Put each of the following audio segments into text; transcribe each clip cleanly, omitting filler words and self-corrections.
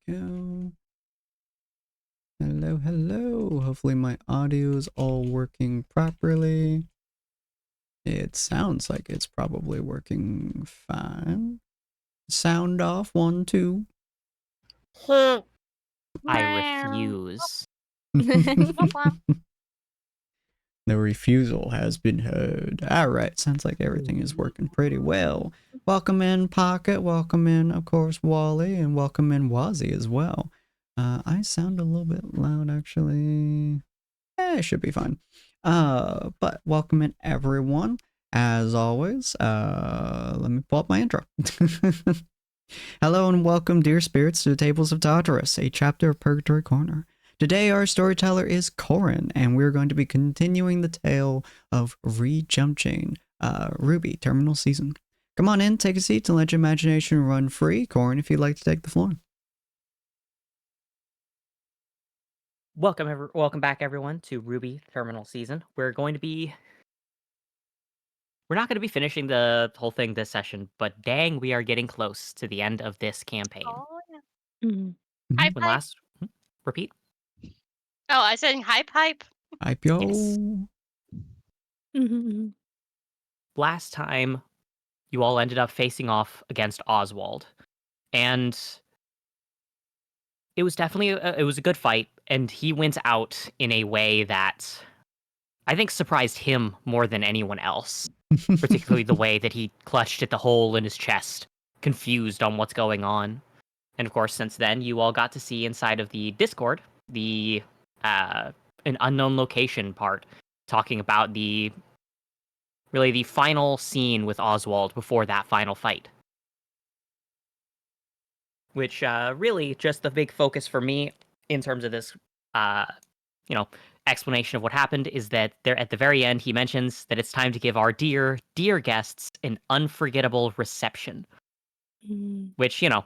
go. Hello, hello. Hopefully my audio is all working properly. It sounds like it's probably working fine. Sound off, 1, 2. I refuse. The refusal has been heard. Alright, sounds like everything is working pretty well. Welcome in, Pocket. Welcome in, of course, Wally. And welcome in, Wazzy, as well. I sound a little bit loud, actually. It should be fine. But welcome in, everyone. As always, let me pull up my intro. Hello and welcome, dear spirits, to the Tables of Tartarus, a chapter of Purgatory Corner. Today our storyteller is Corin, and we're going to be continuing the tale of Jumpchain, RWBY Terminal Season. Come on in, take a seat, and let your imagination run free. Corin, if you'd like to take the floor. Welcome back, everyone, to RWBY Terminal Season. We're not going to be finishing the whole thing this session, but dang, we are getting close to the end of this campaign. Oh, yeah. Mhm. Hype. Repeat. Oh, I said hype. Hype yo. Yes. Last time, you all ended up facing off against Oswald, and it was definitely it was a good fight, and he went out in a way that I think surprised him more than anyone else. Particularly the way that he clutched at the hole in his chest, confused on what's going on. And of course, since then, you all got to see inside of the Discord the an unknown location part, talking about the final scene with Oswald before that final fight. Which really just the big focus for me in terms of this, explanation of what happened is that there at the very end he mentions that it's time to give our dear guests an unforgettable reception. Which, a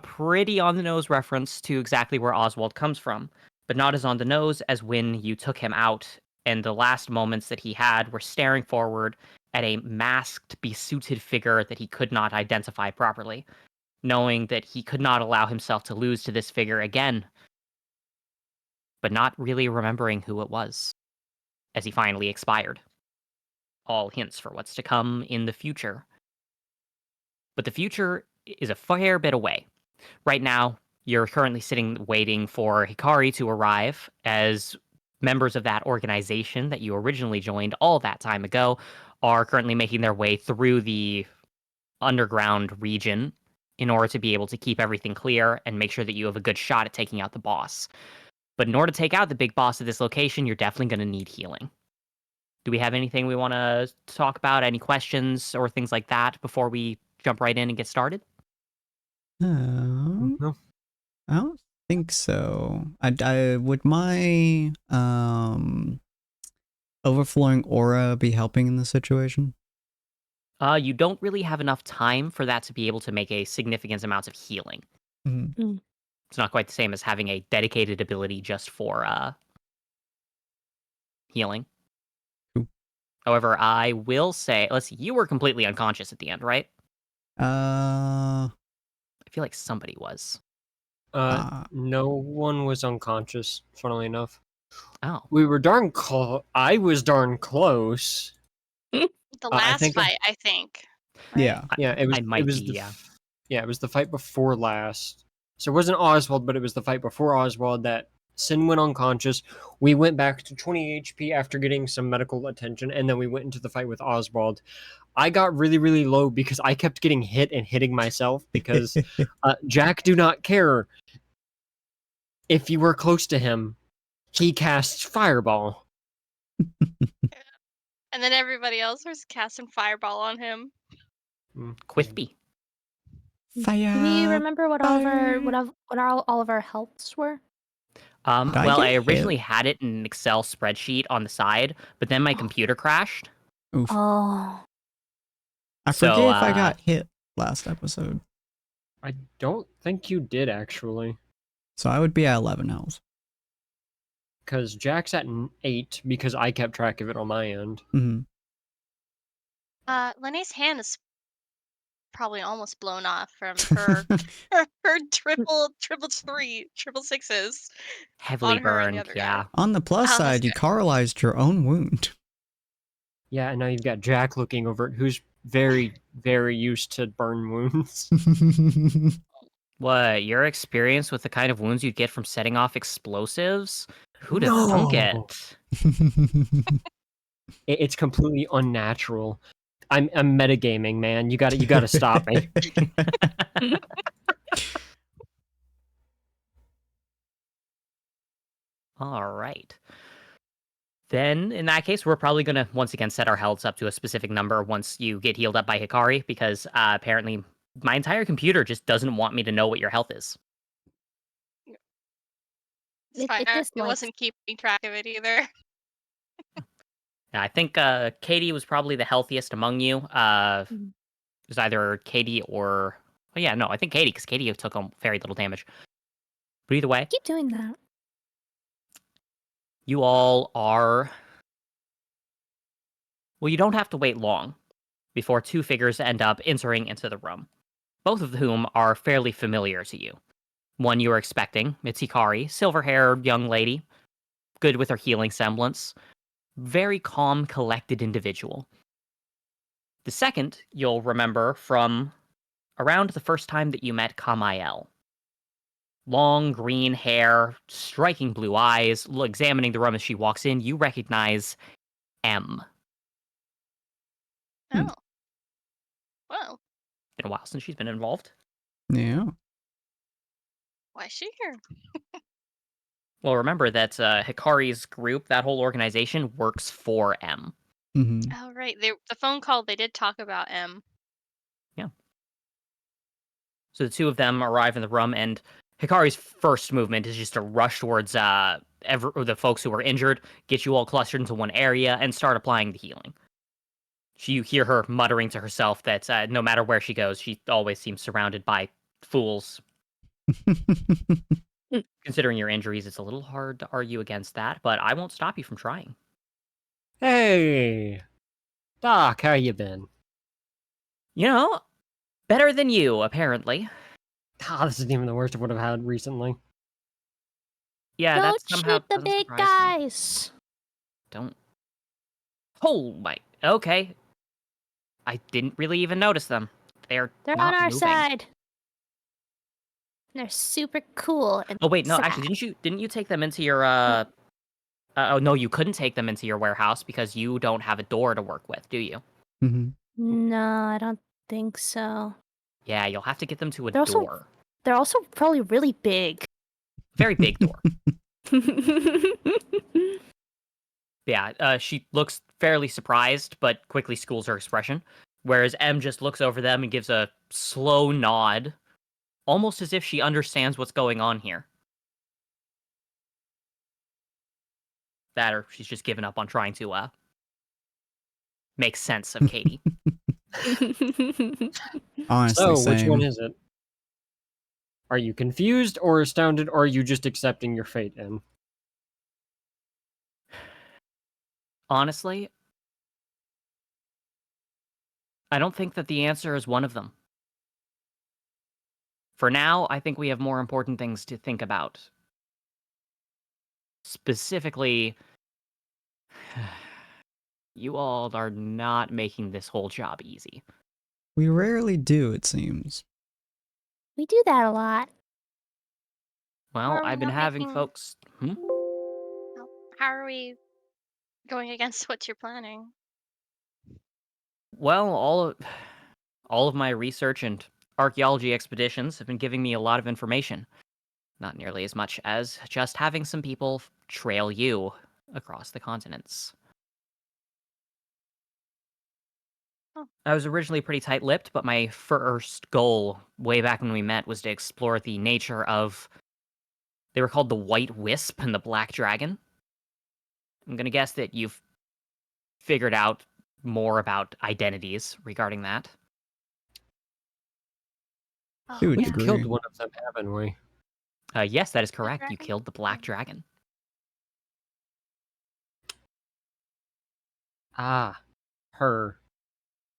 pretty on the nose reference to exactly where Oswald comes from, but not as on the nose as when you took him out and the last moments that he had were staring forward at a masked, besuited figure that he could not identify properly, knowing that he could not allow himself to lose to this figure again, but not really remembering who it was, as he finally expired. All hints for what's to come in the future. But the future is a fair bit away. Right now, you're currently sitting waiting for Hikari to arrive, as members of that organization that you originally joined all that time ago are currently making their way through the underground region in order to be able to keep everything clear and make sure that you have a good shot at taking out the boss. But in order to take out the big boss of this location, you're definitely going to need healing. Do we have anything we want to talk about? Any questions or things like that before we jump right in and get started? No. I don't think so. I would my overflowing aura be helping in this situation? You don't really have enough time for that to be able to make a significant amount of healing. Mm-hmm. It's not quite the same as having a dedicated ability just for healing. Cool. However, I will say, let's see, you were completely unconscious at the end, right? I feel like somebody was. No one was unconscious, funnily enough. Oh. We were darn close. I was darn close. The last fight, I think. Right? Yeah. Yeah, it was. I might it was be, the, yeah. Yeah, it was the fight before last. So it wasn't Oswald, but it was the fight before Oswald that Sin went unconscious. We went back to 20 HP after getting some medical attention, and then we went into the fight with Oswald. I got really, really low because I kept getting hit and hitting myself because Jack do not care if you were close to him. He casts Fireball. And then everybody else was casting Fireball on him. Quispy. Fire. Do you remember what all of our healths were? Well, I originally had it in an Excel spreadsheet on the side, but then my computer crashed. Oof. Oh. I forget if I got hit last episode. I don't think you did, actually. So I would be at 11 health. Because Jack's at 8 because I kept track of it on my end. Mm-hmm. Lenny's hand is probably almost blown off from her triple sixes Heavily on her and the burned, other guy. yeah. On the plus Oh, that's side, you good. caramelized your own wound. Yeah, and now you've got Jack looking over it, who's very, very used to burn wounds. What, your experience with the kind of wounds you'd get from setting off explosives? Who'd have thunk No. it? It's completely unnatural. I'm metagaming, man. You gotta stop me. All right. Then, in that case, we're probably going to once again set our healths up to a specific number once you get healed up by Hikari, because apparently my entire computer just doesn't want me to know what your health is. It's It- fine. it I just likes- wasn't keeping track of it either. I think Katie was probably the healthiest among you. It was either Katie or... Oh, yeah, no, I think Katie, because Katie took very little damage. But either way, Keep doing that. you all are... Well, you don't have to wait long before two figures end up entering into the room, both of whom are fairly familiar to you. One you were expecting, it's Hikari, silver-haired young lady, good with her healing semblance, very calm, collected individual. The second you'll remember from around the first time that you met Kamael. Long green hair, striking blue eyes, examining the room as she walks in, you recognize M. Hmm. Oh. Well, Been a while since she's been involved. Yeah. why is she here? Well, remember that Hikari's group, that whole organization, works for M. Mm-hmm. Oh, right. The phone call, they did talk about M. So the two of them arrive in the room, and Hikari's first movement is just to rush towards the folks who are injured, get you all clustered into one area, and start applying the healing. You hear her muttering to herself that no matter where she goes, she always seems surrounded by fools. Considering your injuries, it's a little hard to argue against that, but I won't stop you from trying. Hey, Doc, how you been? You know, better than you, apparently. Ah, this isn't even the worst of what I've had recently. Yeah, Don't that somehow shoot the doesn't big surprise me. guys. Don't. Oh my. Okay. I didn't really even notice them. They're They're not on our moving. side. They're super cool. And Oh wait, no, sad. actually, didn't you take them into your oh no, you couldn't take them into your warehouse because you don't have a door to work with, do you? Mm-hmm. No, I don't think so. Yeah, you'll have to get them to a They're also- door. They're also probably really big. Very big door. Yeah, she looks fairly surprised, but quickly schools her expression. Whereas M just looks over them and gives a slow nod, almost as if she understands what's going on here. That or she's just given up on trying to make sense of Katie. Honestly, So, which same. one is it? Are you confused or astounded, or are you just accepting your fate in? Honestly, I don't think that the answer is one of them. For now, I think we have more important things to think about. Specifically, you all are not making this whole job easy. We rarely do, it seems. We do that a lot. Well, Are we I've been not having making- folks... How are we going against what you're planning? Well, all of my research and archaeology expeditions have been giving me a lot of information. Not nearly as much as just having some people trail you across the continents. Oh. I was originally pretty tight-lipped, but my first goal, way back when we met, was to explore the nature of... They were called the White Wisp and the Black Dragon. I'm gonna guess that you've figured out more about identities regarding that. Oh, Dude, We've yeah. agree. killed one of them, haven't we? Yes, that is correct. You dragon? killed the Black Dragon. Ah, her.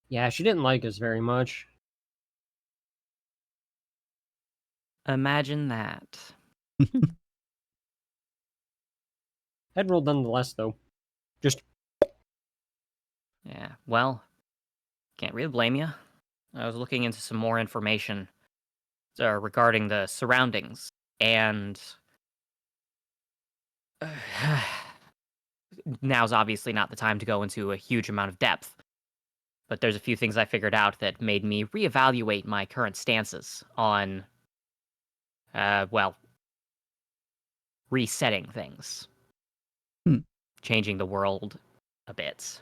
Yeah, she didn't like us very much. Imagine that. Head roll nonetheless, though. Just Yeah, well, can't really blame you. I was looking into some more information regarding the surroundings, and now's obviously not the time to go into a huge amount of depth. But there's a few things I figured out that made me reevaluate my current stances on, well, resetting things, Hmm. changing the world a bit.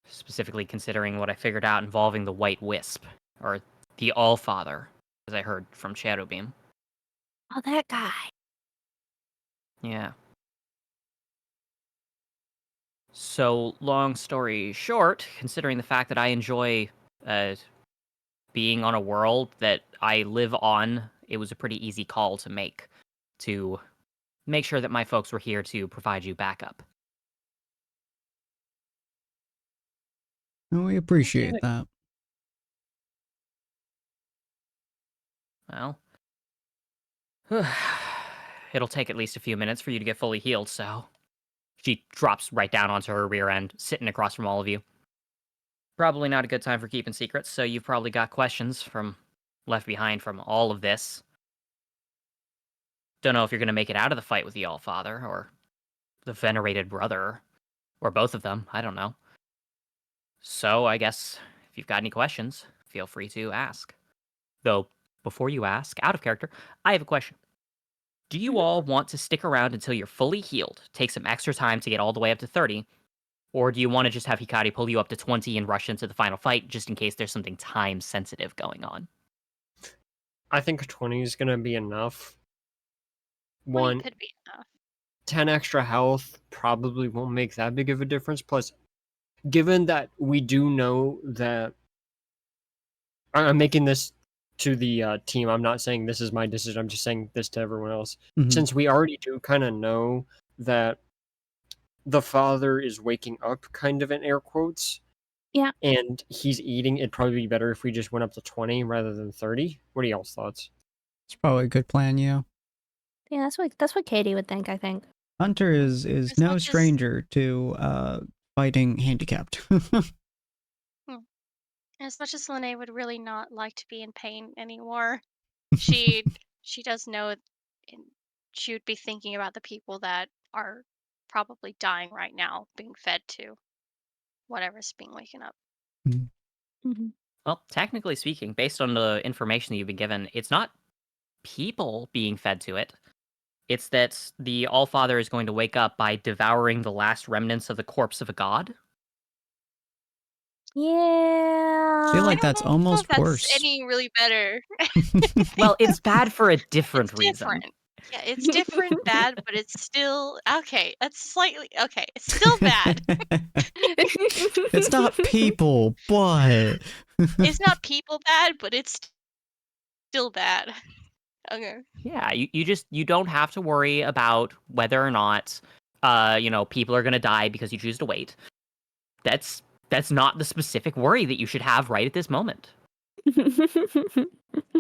Specifically considering what I figured out involving the White Wisp, or the Allfather, as I heard from Shadowbeam. Oh, that guy. Yeah. So, long story short, considering the fact that I enjoy being on a world that I live on, it was a pretty easy call to make sure that my folks were here to provide you backup. And we appreciate that. Well, it'll take at least a few minutes for you to get fully healed, so... She drops right down onto her rear end, sitting across from all of you. Probably not a good time for keeping secrets, so you've probably got questions left behind from all of this. Don't know if you're going to make it out of the fight with the Allfather, or the Venerated Brother, or both of them, I don't know. So, I guess, if you've got any questions, feel free to ask. Though, before you ask, out of character, I have a question. Do you all want to stick around until you're fully healed, take some extra time to get all the way up to 30, or do you want to just have Hikari pull you up to 20 and rush into the final fight, just in case there's something time-sensitive going on? I think 20 is going to be enough. 20 could be enough. 10 extra health probably won't make that big of a difference. Plus, given that we do know that... I'm making this to the team. I'm not saying this is my decision. I'm just saying this to everyone else. Mhm. Since we already do kind of know that the father is waking up, kind of in air quotes. Yeah. And he's eating, it'd probably be better if we just went up to 20 rather than 30. What are y'all's thoughts? It's probably a good plan, yeah. Yeah, that's what Katie would think, I think. Hunter is As no much as- stranger to fighting handicapped. As much as Lene would really not like to be in pain anymore, she does know she would be thinking about the people that are probably dying right now, being fed to whatever's being waken up. Mm-hmm. Well, technically speaking, based on the information that you've been given, it's not people being fed to it. It's that the Allfather is going to wake up by devouring the last remnants of the corpse of a god. Yeah. I feel like I don't that's know almost if that's worse. any really better. Well, it's bad for a different It's reason. different. Yeah, it's different, bad, but it's still okay. That's slightly okay. It's still bad. It's not people, but It's not people bad, but it's still bad. Okay. Yeah, you don't have to worry about whether or not people are gonna die because you choose to wait. That's not the specific worry that you should have right at this moment.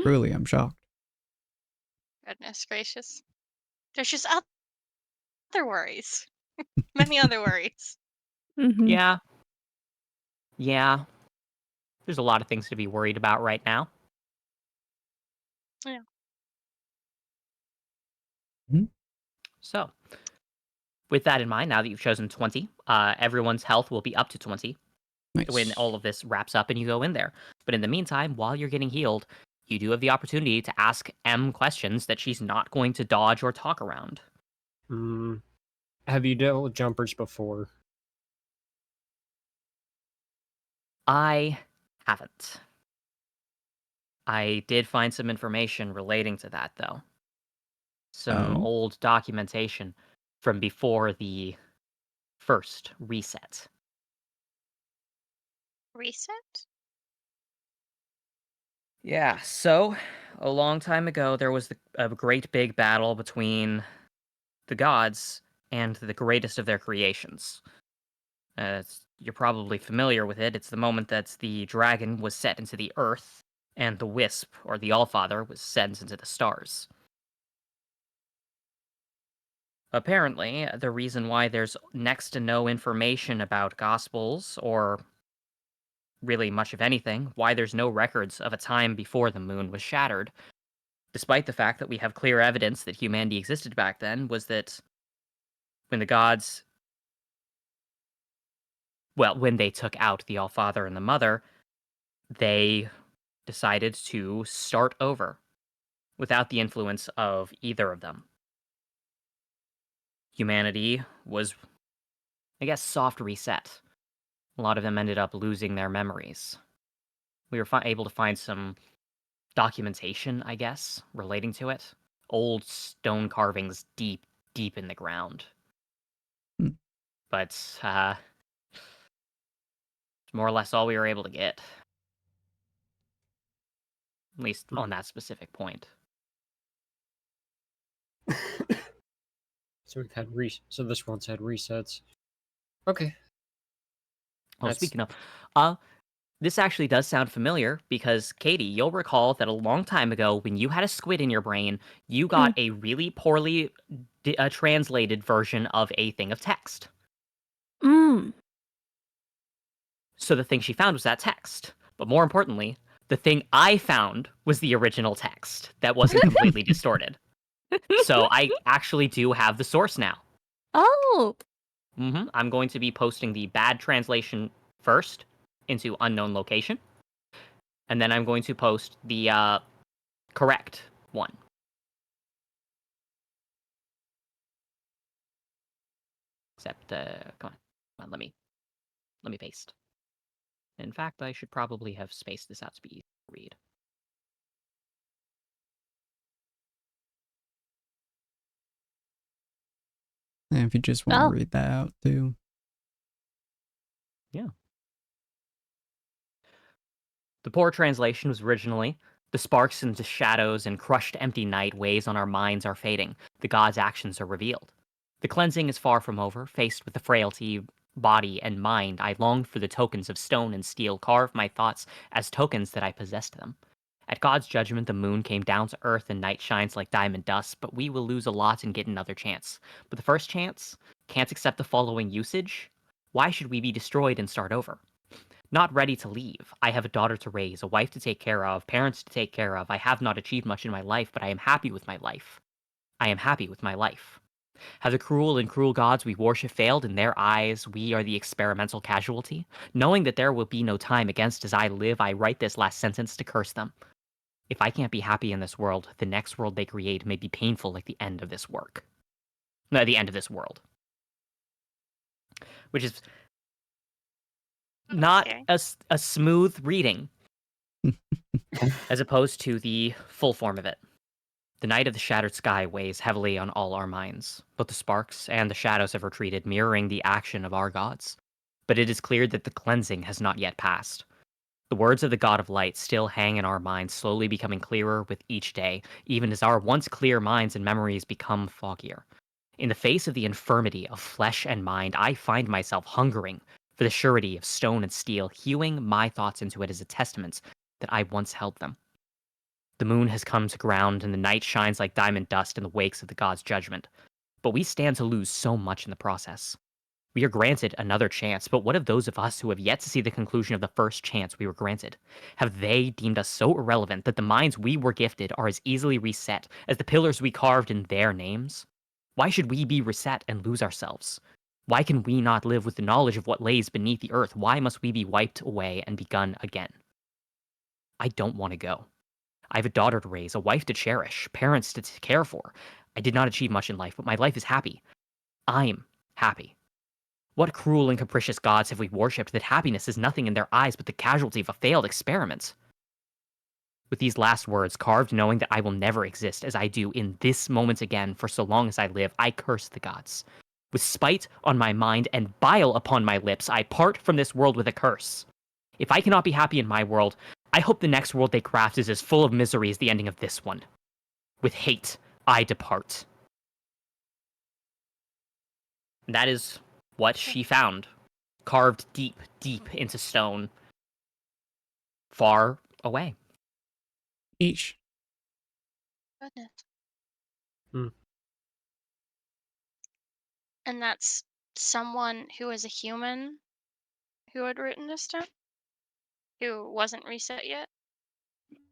Truly, I'm shocked. Goodness gracious. There's just other worries. Many other worries. Mhm. Yeah. Yeah. There's a lot of things to be worried about right now. Yeah. Mhm. So, with that in mind, now that you've chosen 20, everyone's health will be up to 20 Nice. when all of this wraps up and you go in there. But in the meantime, while you're getting healed, you do have the opportunity to ask M questions that she's not going to dodge or talk around. Have you dealt with jumpers before? I haven't. I did find some information relating to that, though. Some Oh. old documentation from before the first reset. Reset? Yeah, so a long time ago, there was a great big battle between the gods and the greatest of their creations. You're probably familiar with it. It's the moment that the dragon was set into the earth and the Wisp, or the Allfather, was sent into the stars. Apparently, the reason why there's next to no information about Gospels, or really much of anything, why there's no records of a time before the moon was shattered, despite the fact that we have clear evidence that humanity existed back then, was that when the gods, well, when they took out the Allfather and the Mother, they decided to start over without the influence of either of them. Humanity was, I guess, soft reset. A lot of them ended up losing their memories. We were able to find some documentation, I guess, relating to it. Old stone carvings deep, deep in the ground. Hmm. But, it's more or less all we were able to get. At least on that specific point. So we've had so this one's had resets. Okay. Oh, That's- speaking of, this actually does sound familiar because, Katie, you'll recall that a long time ago, when you had a squid in your brain, you got a really poorly translated version of a thing of text. Mm. So the thing she found was that text. But more importantly, the thing I found was the original text that wasn't completely distorted. So I actually do have the source now. Oh. I'm going to be posting the bad translation first into unknown location. And then I'm going to post the correct one. Except, come on, let me paste. In fact, I should probably have spaced this out to be easy to read. And if you just want to Oh. read that out too. Yeah. The poor translation was originally, the sparks into shadows and crushed empty night weighs on our minds are fading. The gods' actions are revealed. The cleansing is far from over. Faced with the frailty, body, and mind, I longed for the tokens of stone and steel, carve my thoughts as tokens that I possessed them. At God's judgment, the moon came down to earth and night shines like diamond dust, but we will lose a lot and get another chance. But the first chance can't accept the following usage. Why should we be destroyed and start over? Not ready to leave. I have a daughter to raise, a wife to take care of, parents to take care of. I have not achieved much in my life, but I am happy with my life. I am happy with my life. Have the cruel and cruel gods we worship failed? In their eyes, we are the experimental casualty? Knowing that there will be no time against as I live, I write this last sentence to curse them. If I can't be happy in this world, the next world they create may be painful like the end of this work. No, the end of this world. Which is not Okay. a smooth reading, as opposed to the full form of it. The night of the shattered sky weighs heavily on all our minds. Both the sparks and the shadows have retreated, mirroring the action of our gods. But it is clear that the cleansing has not yet passed. The words of the God of Light still hang in our minds, slowly becoming clearer with each day, even as our once clear minds and memories become foggier. In the face of the infirmity of flesh and mind, I find myself hungering for the surety of stone and steel, hewing my thoughts into it as a testament that I once held them. The moon has come to ground, and the night shines like diamond dust in the wakes of the god's judgment. But we stand to lose so much in the process. We are granted another chance, but what of those of us who have yet to see the conclusion of the first chance we were granted? Have they deemed us so irrelevant that the minds we were gifted are as easily reset as the pillars we carved in their names? Why should we be reset and lose ourselves? Why can we not live with the knowledge of what lays beneath the earth? Why must we be wiped away and begun again? I don't want to go. I have a daughter to raise, a wife to cherish, parents to care for. I did not achieve much in life, but my life is happy. I'm happy. What cruel and capricious gods have we worshipped that happiness is nothing in their eyes but the casualty of a failed experiment? With these last words carved, knowing that I will never exist as I do in this moment again for so long as I live, I curse the gods. With spite on my mind and bile upon my lips, I part from this world with a curse. If I cannot be happy in my world, I hope the next world they craft is as full of misery as the ending of this one. With hate, I depart. And that is what she found, carved deep, deep into stone, far away. Eesh. Goodness. Hmm. And that's someone who is a human who had written this down? Who wasn't reset yet?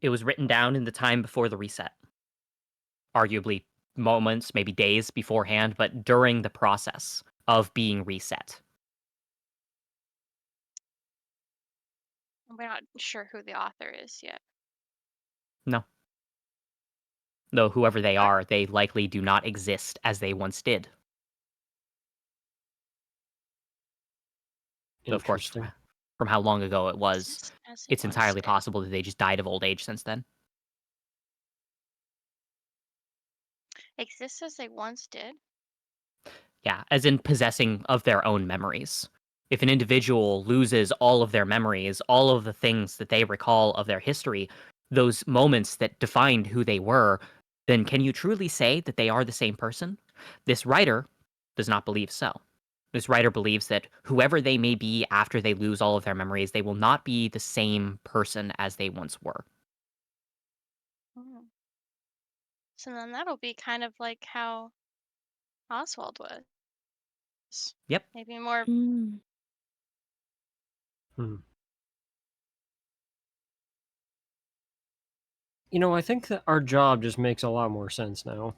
It was written down in the time before the reset. Arguably moments, maybe days beforehand, but during the process of being reset. We're not sure who the author is yet. No. Though whoever they Okay. are, they likely do not exist as they once did. Though, of course, Interesting. from how long ago it was, Exists as they it's once entirely did. possible that they just died of old age since then. Exists as they once did? Yeah, as in possessing of their own memories. If an individual loses all of their memories, all of the things that they recall of their history, those moments that defined who they were, then can you truly say that they are the same person? This writer does not believe so. This writer believes that whoever they may be after they lose all of their memories, they will not be the same person as they once were. Hmm. So then that'll be kind of like how Oswald was. Yep. Maybe more. Mm. Hmm. You know, I think that our job just makes a lot more sense now.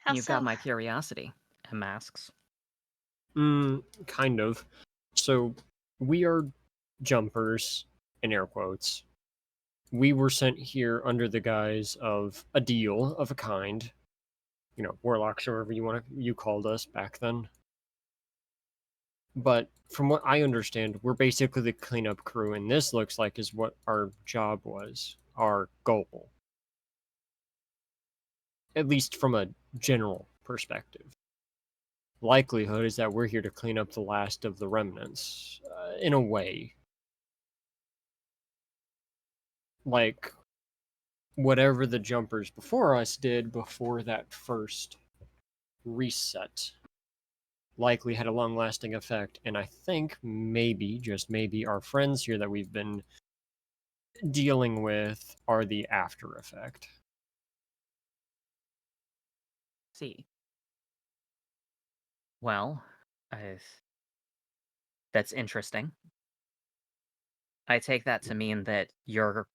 How You've got so? my curiosity, M asks. Kind of. So, we are jumpers, in air quotes. We were sent here under the guise of a deal of a kind. You know, warlocks or whatever you called us back then. But from what I understand, we're basically the cleanup crew, and this looks like is what our job was, our goal. At least from a general perspective. Likelihood is that we're here to clean up the last of the remnants, in a way. Like, whatever the jumpers before us did before that first reset likely had a long lasting effect, and I think maybe, just maybe, our friends here that we've been dealing with are the after effect. See. Well, that's interesting. I take that to mean that you're.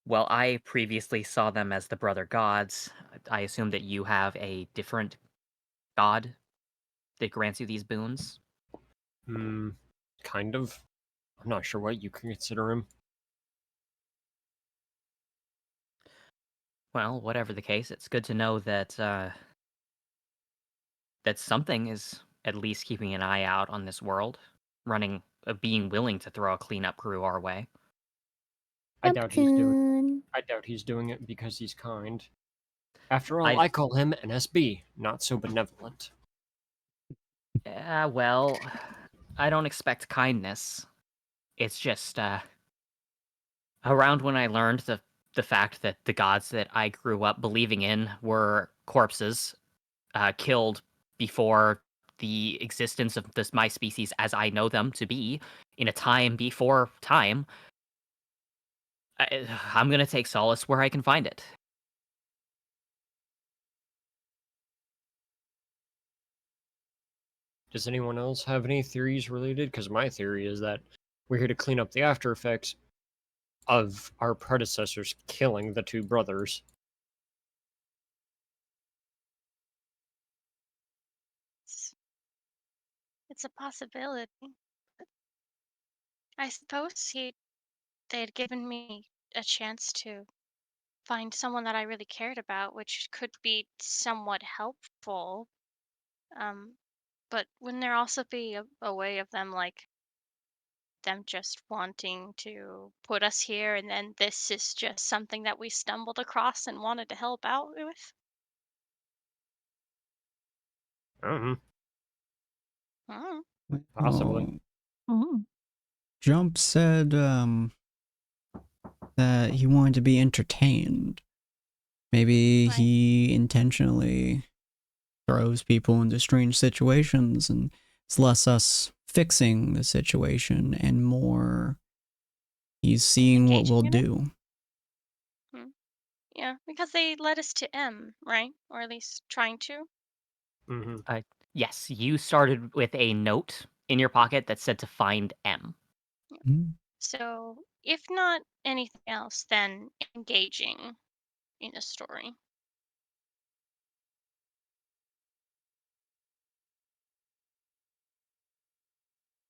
Well, I previously saw them as the brother gods. I assume that you have a different god that grants you these boons. Kind of. I'm not sure what you can consider him. Well, whatever the case, it's good to know that that something is at least keeping an eye out on this world, being willing to throw a cleanup crew our way. I doubt he's doing. Jumpchain. I doubt he's doing it because he's kind. After all, I I call him an SB, not so benevolent. well, I don't expect kindness. It's just around when I learned the fact that the gods that I grew up believing in were corpses, killed before the existence of this my species as I know them to be in a time before time. I'm gonna take solace where I can find it. Does anyone else have any theories related? Because my theory is that we're here to clean up the after effects of our predecessors killing the two brothers. It's a possibility. I suppose they had given me a chance to find someone that I really cared about, which could be somewhat helpful. But wouldn't there also be a way of them just wanting to put us here, and then this is just something that we stumbled across and wanted to help out with? Mm-hmm. Hmm. Possibly. Mm. Jump said that he wanted to be entertained. Maybe Right. he intentionally throws people into strange situations, and it's less us fixing the situation and more He's seeing what Engaging we'll in it? do. Yeah, because they led us to M, right? Or at least trying to. Mm-hmm. Yes, you started with a note in your pocket that said to find M. Mm. So, if not anything else, then engaging in a story.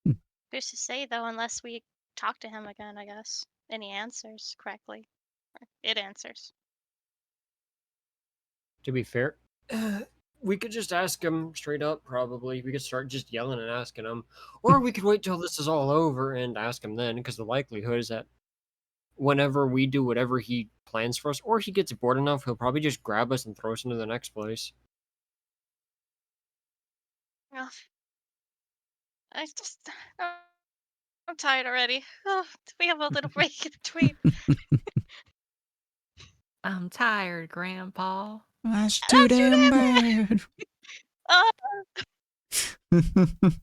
Hmm. Who's to say, though, unless we talk to him again, I guess. And he answers correctly. Or it answers. To be fair, we could just ask him straight up, probably. We could start just yelling and asking him. Or we could wait till this is all over and ask him then, because the likelihood is that whenever we do whatever he plans for us, or he gets bored enough, he'll probably just grab us and throw us into the next place. Well, I just. I'm tired already. Oh, we have a little break in between. I'm tired, Grandpa. That's too That's too damn damn bad. Oh,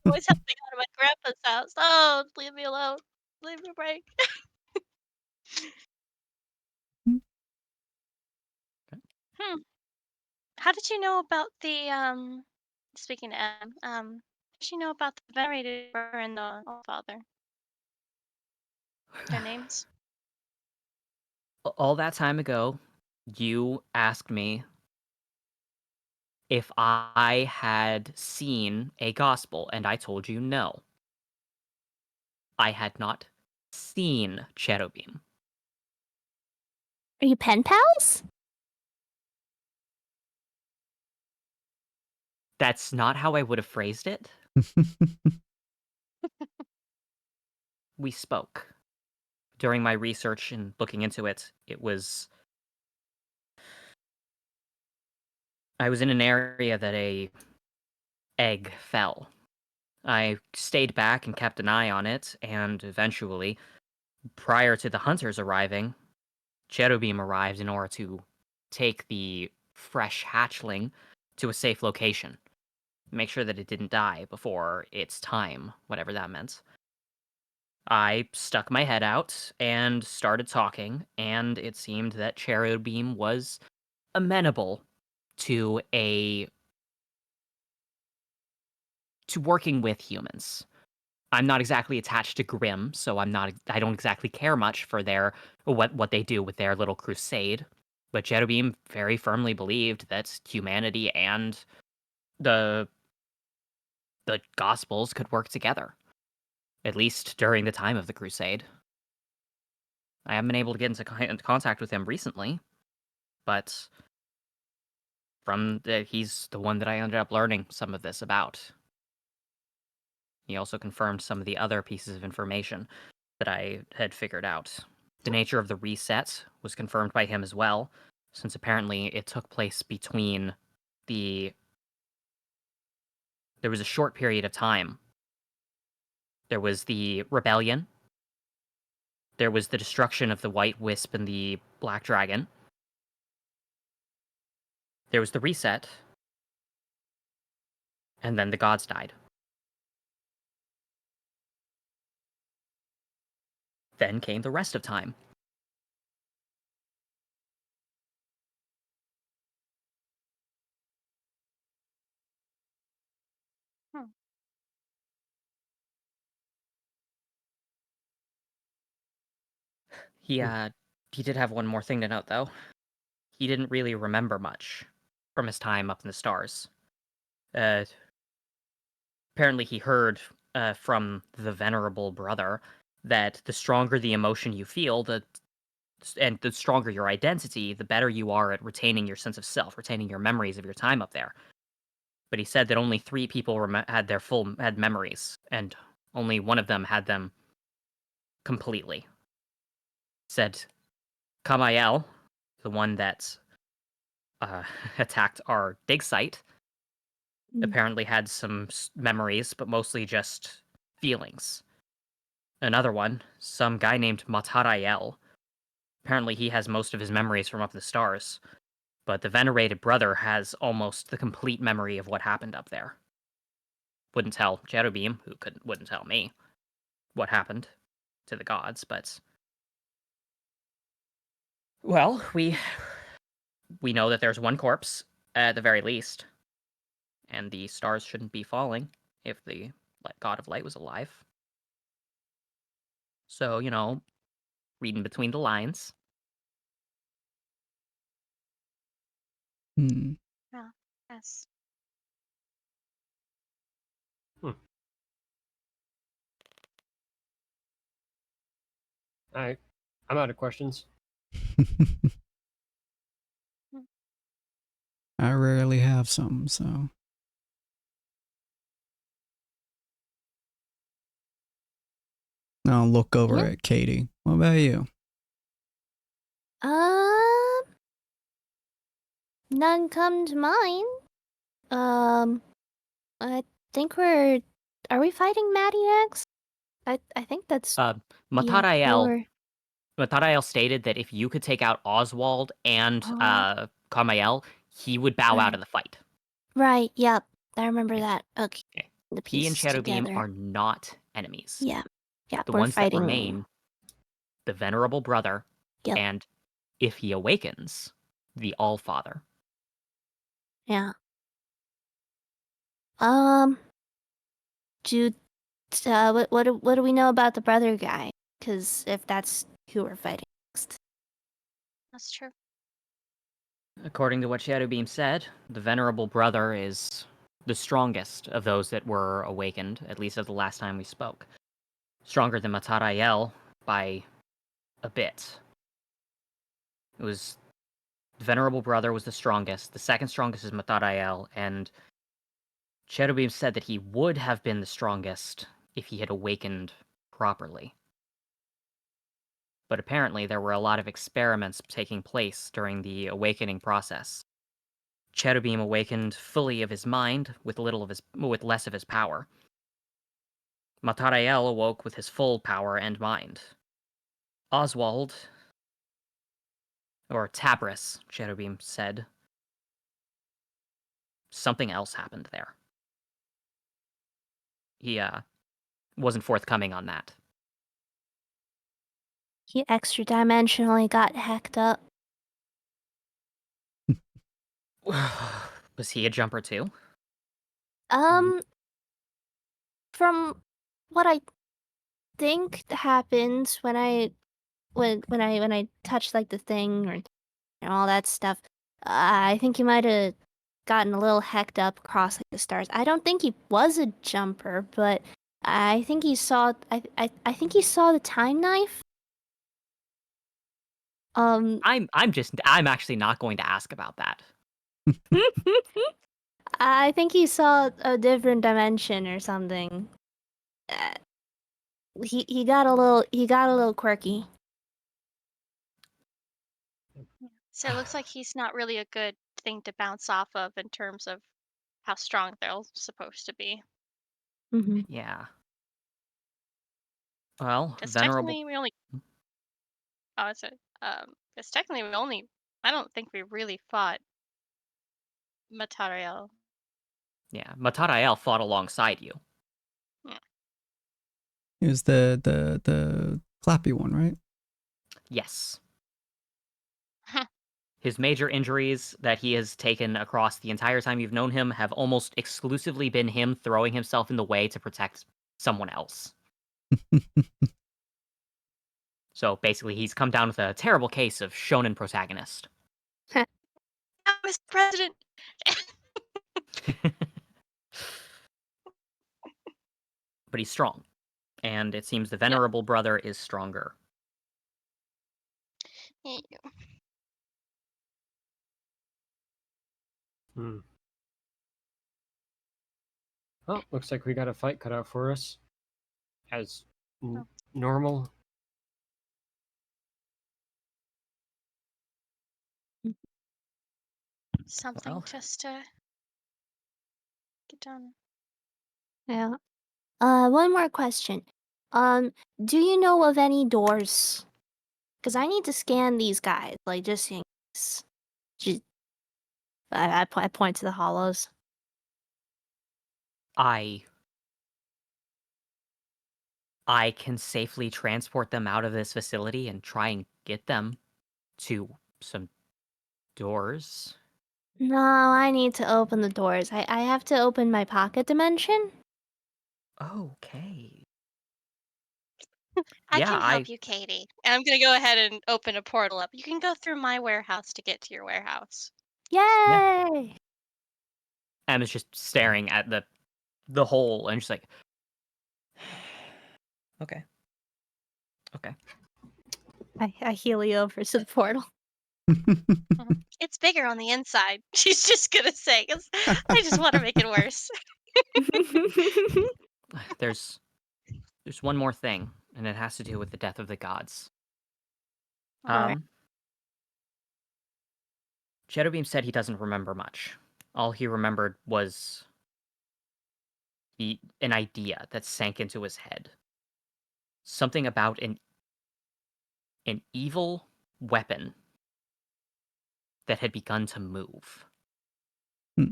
always have to go to my grandpa's house. Oh, leave me alone. Leave me break. Hmm. How did you know about the speaking to M, how did you know about the venerated brother and the Allfather? Their names? All that time ago, you asked me if I had seen a gospel, and I told you no. I had not seen Cherubim. Are you pen pals? That's not how I would have phrased it. We spoke. During my research and looking into it, I was in an area that a egg fell. I stayed back and kept an eye on it, and eventually, prior to the hunters arriving, Cherubim arrived in order to take the fresh hatchling to a safe location. Make sure that it didn't die before its time, whatever that meant. I stuck my head out and started talking, and it seemed that Cherubim was amenable to working with humans. I'm not exactly attached to Grimm, so I don't exactly care much for their what they do with their little crusade. But Cherubim very firmly believed that humanity and the Gospels could work together, at least during the time of the crusade. I haven't been able to get into contact with him recently, but he's the one that I ended up learning some of this about. He also confirmed some of the other pieces of information that I had figured out. The nature of the reset was confirmed by him as well, since apparently it took place between the. There was a short period of time. There was the rebellion. There was the destruction of the White Wisp and the Black Dragon. There was the reset. And then the gods died. Then came the rest of time. Hmm. He did have one more thing to note, though. He didn't really remember much from his time up in the stars. Uh, Apparently, he heard from the venerable brother that the stronger the emotion you feel, and the stronger your identity, the better you are at retaining your sense of self, retaining your memories of your time up there. But he said that only 3 people had memories, and only one of them had them completely. Said Kamael, the one that attacked our dig site, apparently had some memories, but mostly just feelings. Another one, some guy named Matarael, apparently he has most of his memories from up the stars, but the venerated brother has almost the complete memory of what happened up there. Wouldn't tell Cherubim, wouldn't tell me what happened to the gods, but Well, we know that there's one corpse at the very least, and the stars shouldn't be falling if the god of light was alive. So, reading between the lines. Hmm. Yeah. Yes. Alright. I'm out of questions. I rarely have some, so. I'll look over Yeah. at Katie. What about you? None come to mind. I think are we fighting Maddie next? I think that's Matarael stated that if you could take out Oswald and Oh. Kamael, he would bow out of the fight. Right, yep. I remember that. Okay. Okay. The He and pieces Shadowbeam together. are not enemies. Yeah. Yeah, The we're ones that fighting. remain, the Venerable Brother, Yep. and if he awakens, the All-Father. Yeah. What do we know about the brother guy? Because if that's who we're fighting next. That's true. According to what Shadowbeam said, the Venerable Brother is the strongest of those that were awakened, at least at the last time we spoke. Stronger than Matarael by a bit. It was the Venerable Brother was the strongest. The second strongest is Matarael, and Shadowbeam said that he would have been the strongest if he had awakened properly. But apparently there were a lot of experiments taking place during the awakening process. Shadowbeam awakened fully of his mind with less of his power. Matarael awoke with his full power and mind. Oswald, or Tabris, Shadowbeam said, something else happened there. He wasn't forthcoming on that. He extra dimensionally got hacked up. Was he a jumper too? From what I think happens when I touch like the thing or all that stuff, I think he might have gotten a little hecked up across like the stars. I don't think he was a jumper, but I think he saw. I think he saw the time knife. I'm actually not going to ask about that. I think he saw a different dimension or something. He got a little quirky. So it looks like he's not really a good thing to bounce off of in terms of how strong they're supposed to be. Mm-hmm. Yeah. Well, Because Venerable... technically we only. Oh, it's because technically we only. I don't think we really fought Matariel. Yeah, Matarael fought alongside you. It was the clappy one, right? Yes. His major injuries that he has taken across the entire time you've known him have almost exclusively been him throwing himself in the way to protect someone else. So basically, he's come down with a terrible case of shonen protagonist. Mr. President. But he's strong. And it seems the Venerable Brother is stronger. Yeah. Oh, looks like we got a fight cut out for us. As normal. Something just to get done. Yeah. One more question. Do you know of any doors? Because I need to scan these guys, like just in case. I point to the hollows. I can safely transport them out of this facility and try and get them to some doors. No, I need to open the doors. I have to open my pocket dimension. Okay. I Yeah, can help you, Katie. And I'm gonna go ahead and open a portal up. You can go through my warehouse to get to your warehouse. Yay! Emma's just staring at the hole and she's like, okay. I heal you over to the portal. It's bigger on the inside. She's just gonna say, 'cause I just want to make it worse. There's one more thing, and it has to do with the death of the gods. Alright. Shadowbeam said he doesn't remember much. All he remembered was an idea that sank into his head. Something about an evil weapon that had begun to move. Hmm.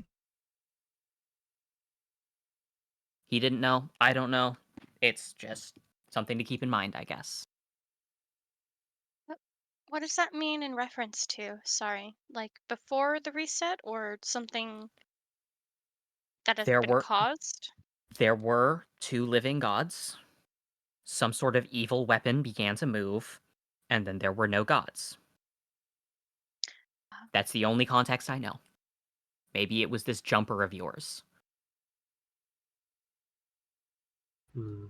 He didn't know. I don't know. It's just something to keep in mind, I guess. What does that mean in reference to? Sorry, like before the reset or something that has been caused? There were 2 living gods. Some sort of evil weapon began to move, and then there were no gods. That's the only context I know. Maybe it was this jumper of yours.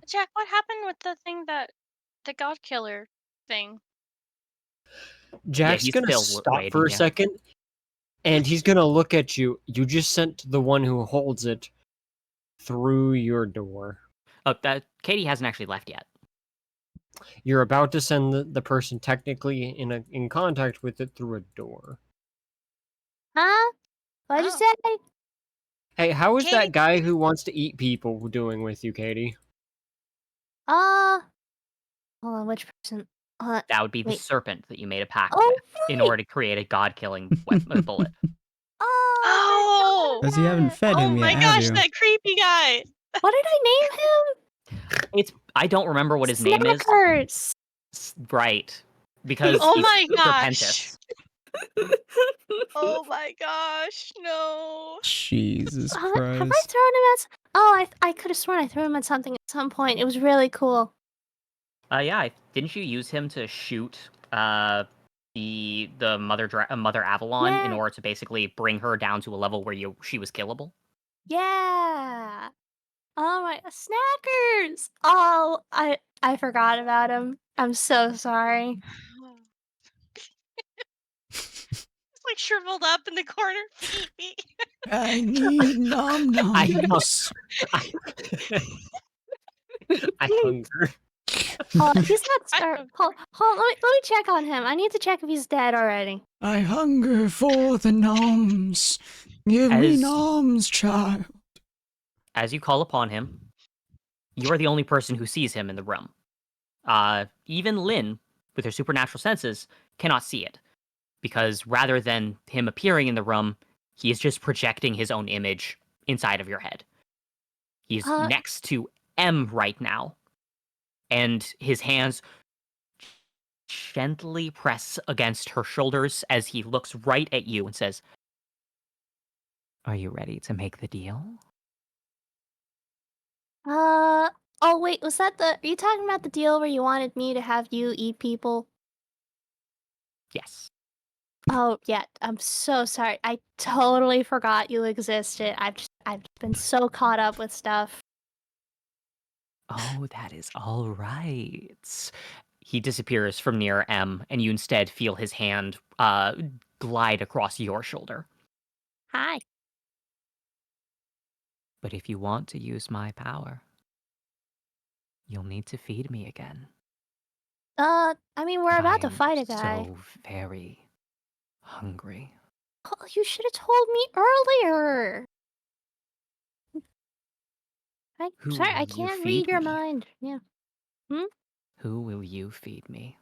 Jack, what happened with the thing the God Killer thing? Jack's he's gonna still stop waiting, for a yeah. second, and he's gonna look at you. You just sent the one who holds it through your door. Oh, Katie hasn't actually left yet. You're about to send the person technically in contact with it through a door. Huh? What'd you say? Hey, how is Katie- that guy who wants to eat people doing with you, Katie? Hold on, which person? That would be the wait. serpent that you made a pact Oh, with in order to create a god-killing bullet. Oh! Because you haven't fed him Oh my yet, have gosh, you? that creepy guy! What did I name him? I don't remember what his name is. Snackers. Right. Because Oh he's my super gosh. pensive. Oh my gosh, no. Jesus Have I thrown him Christ. at? Oh, I could have sworn I threw him at something at some point. It was really cool. Yeah, didn't you use him to shoot the Mother Avalon in Yeah. order to basically bring her down to a level where she was killable? Yeah. Oh my snackers. Oh, I forgot about him. I'm so sorry. It's like shriveled up in the corner. Feed me. I need nom noms. I hunger. Oh, he's not starved. Hold, let me check on him. I need to check if he's dead already. I hunger for the noms. Give me As- noms, child. As you call upon him, you are the only person who sees him in the room. Even Lynn, with her supernatural senses, cannot see it. Because rather than him appearing in the room, he is just projecting his own image inside of your head. He's next to M right now, and his hands gently press against her shoulders as he looks right at you and says, "Are you ready to make the deal?" Oh wait, was that are you talking about the deal where you wanted me to have you eat people? Yes. Oh yeah, I'm so sorry. I totally forgot you existed. I've been so caught up with stuff. Oh, that is all right. He disappears from near M, and you instead feel his hand glide across your shoulder. Hi. But if you want to use my power, you'll need to feed me again. I mean, we're about to I'm fight a guy. so very hungry. Oh, you should have told me earlier. Who Sorry, I will you can't feed read your me? mind. Yeah. Who will you feed me?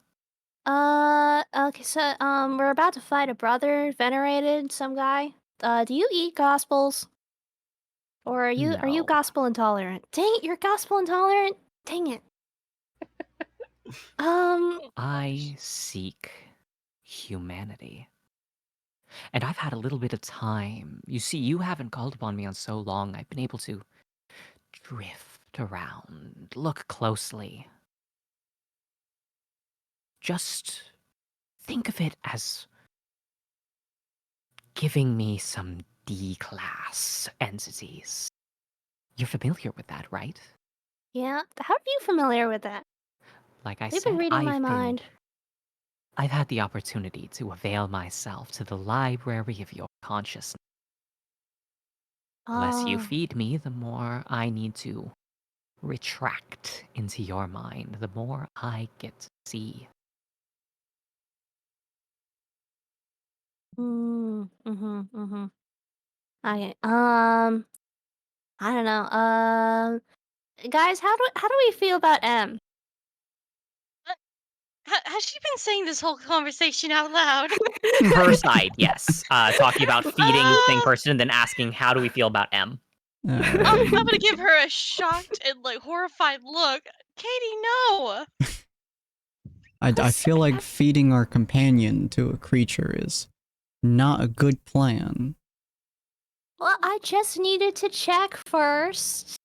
Okay, so, we're about to fight a brother, venerated, some guy. Do you eat gospels? Or are you No. gospel intolerant? Dang it, you're gospel intolerant? Dang it. I seek humanity. And I've had a little bit of time. You see, you haven't called upon me on so long. I've been able to drift around, look closely. Just think of it as giving me some D-class entities. You're familiar with that, right? Yeah, how are you familiar with that? Like I You've been said, reading my mind. I've had the opportunity to avail myself to the library of your consciousness. The less you Oh, feed me, the more I need to retract into your mind, the more I get to see. Okay. I don't know. Guys, how do we feel about M? Has she been saying this whole conversation out loud? Her side, yes. Talking about feeding the thing Ah! person and then asking, how do we feel about M? I'm Alright. gonna give her a shocked and like horrified look. Katie, no. I feel like feeding our companion to a creature is not a good plan. Well, I just needed to check first.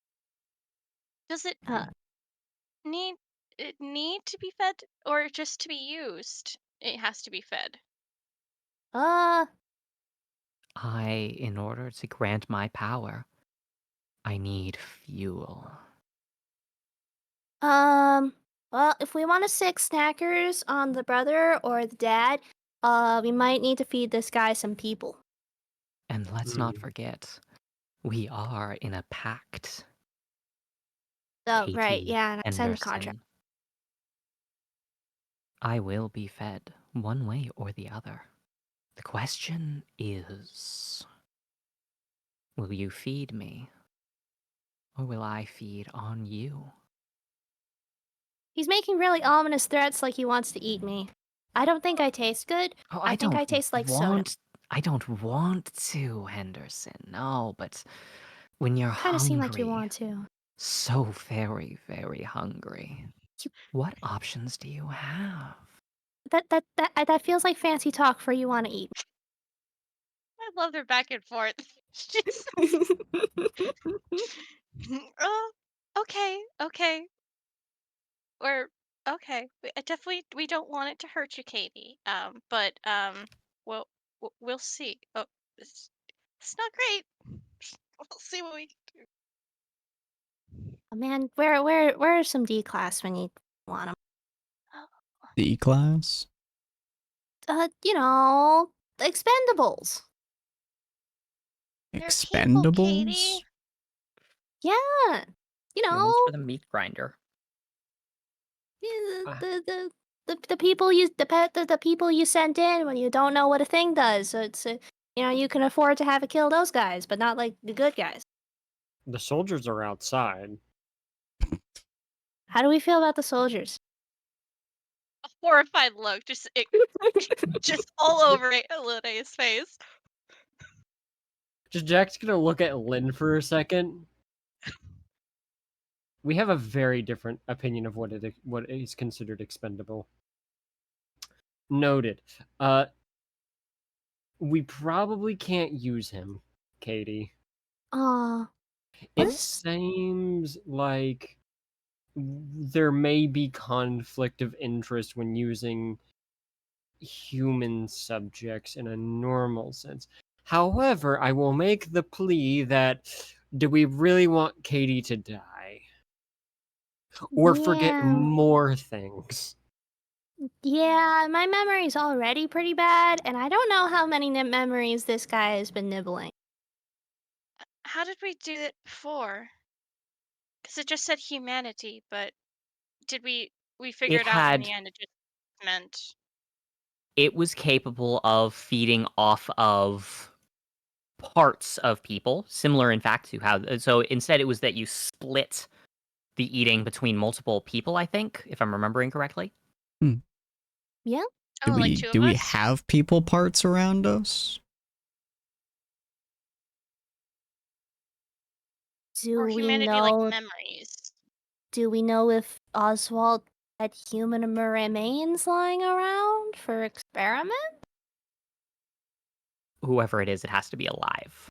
Does it Uh, need to be fed or just to be used? It has to be fed. In order to grant my power, I need fuel. Well, if we want to sick snackers on the brother or the dad, we might need to feed this guy some people. And let's not forget, we are in a pact. Oh, right, Katie yeah, and I signed the Henderson. contract. I will be fed one way or the other. The question is, will you feed me? Or will I feed on you? He's making really ominous threats like he wants to eat me. I don't think I taste good. Oh, I think I taste like soda. I don't want to, Henderson. No, but when you're Kind of seem like you hungry, want to. so very, very hungry, what options do you have? That feels like fancy talk for you want to eat. I love their back and forth. She's oh, okay. Or okay. We don't want it to hurt you, Katie. But we'll we'll see. Oh, it's not great. We'll see what we can do. Oh, man, where are some D class when you want them? D class? You know, expendables. They're people, Expendables? Katie. Yeah, you know, Fuels for the meat grinder. the people the people you sent in when you don't know what a thing does. So it's you know, you can afford to have to kill those guys, but not like the good guys. The soldiers are outside. How do we feel about the soldiers? A horrified look, just all over Linnea face. Just Jack's gonna look at Lynn for a second. We have a very different opinion of what is considered expendable. Noted. We probably can't use him, Katie. Aw, It what? seems like there may be conflict of interest when using human subjects in a normal sense. However, I will make the plea that do we really want Katie to die? Or forget Yeah. more things? Yeah, my memory's already pretty bad, and I don't know how many memories this guy has been nibbling. How did we do it before? Because it just said humanity, but did we figure It it out in had the end? It just meant it was capable of feeding off of parts of people, similar in fact to how. So instead, it was that you split the eating between multiple people. I think, if I'm remembering correctly. Yeah? oh, like two Do of we us. have people parts around us? Do Or we humanity like know? memories. Do we know if Oswald dead human remains lying around for experiment? Whoever it is, it has to be alive.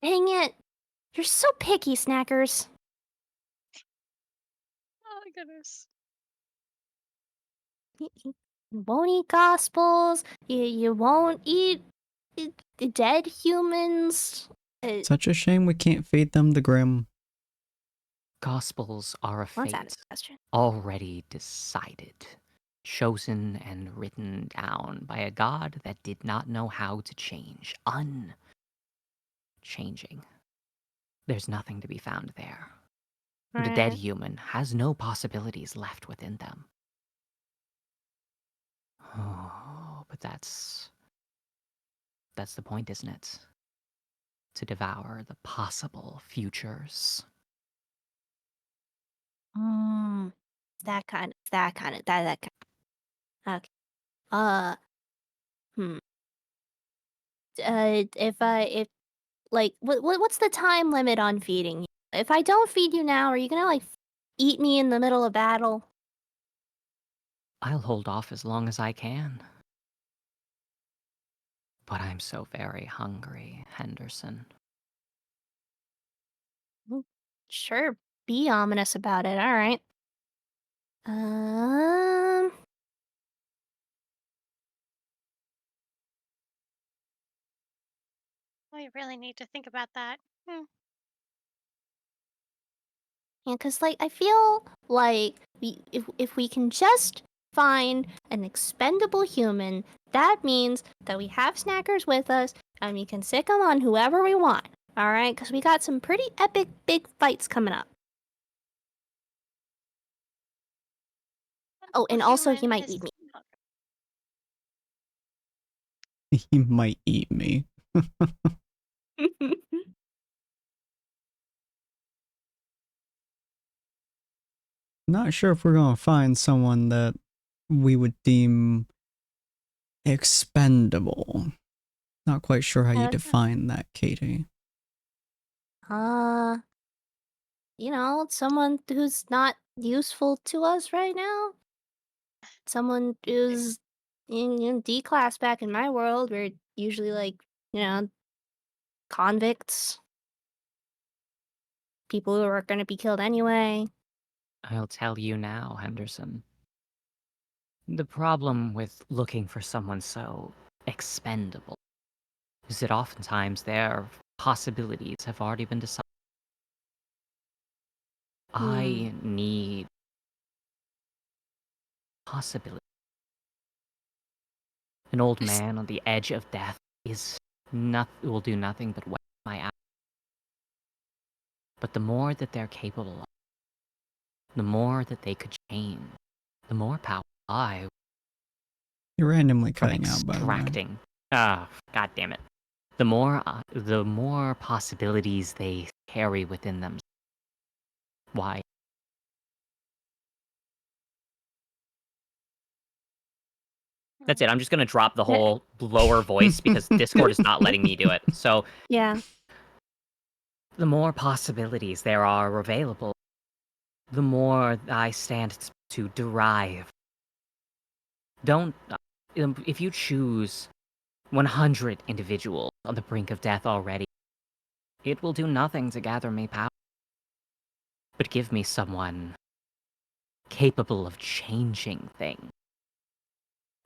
Dang it! You're so picky, snackers. Oh my goodness. You won't eat gospels. You won't eat dead humans. Such a shame we can't feed them the grim. Gospels are a What's that fate question? already decided, chosen and written down by a god that did not know how to change, unchanging. There's nothing to be found there. The dead Right. human has no possibilities left within them. Oh, but that's the point, isn't it? To devour the possible futures. That kind. Okay. Uh. Hmm. If like, what's the time limit on feeding you? If I don't feed you now, are you gonna like eat me in the middle of battle? I'll hold off as long as I can. But I'm so very hungry, Henderson. Sure. Be ominous about it. All right. Um. We really need to think about that. Yeah, cause like I feel like if we can just find an expendable human, that means that we have snackers with us and we can sick them on whoever we want. All right, because we got some pretty epic big fights coming up. Oh, and also he might eat me. He might eat me. Not sure if we're gonna find someone that we would deem expendable. Not quite sure how you define that, Katie. Someone who's not useful to us right now. Someone who's in D class back in my world. We're usually like, convicts. People who are going to be killed anyway. I'll tell you now, Henderson. The problem with looking for someone so expendable is that oftentimes their possibilities have already been decided. I need possibility. An old man on the edge of death will do nothing but whet my appetite. But the more that they're capable of, the more that they could change, the more power I You're randomly from cutting out, by the way. extracting. Ah, god damn it. The more possibilities they carry within them. Why? That's it. I'm just gonna drop the whole lower voice because Discord is not letting me do it. So Yeah. the more possibilities there are available, the more I stand to derive. If you choose 100 individuals on the brink of death already, it will do nothing to gather me power. But give me someone capable of changing things,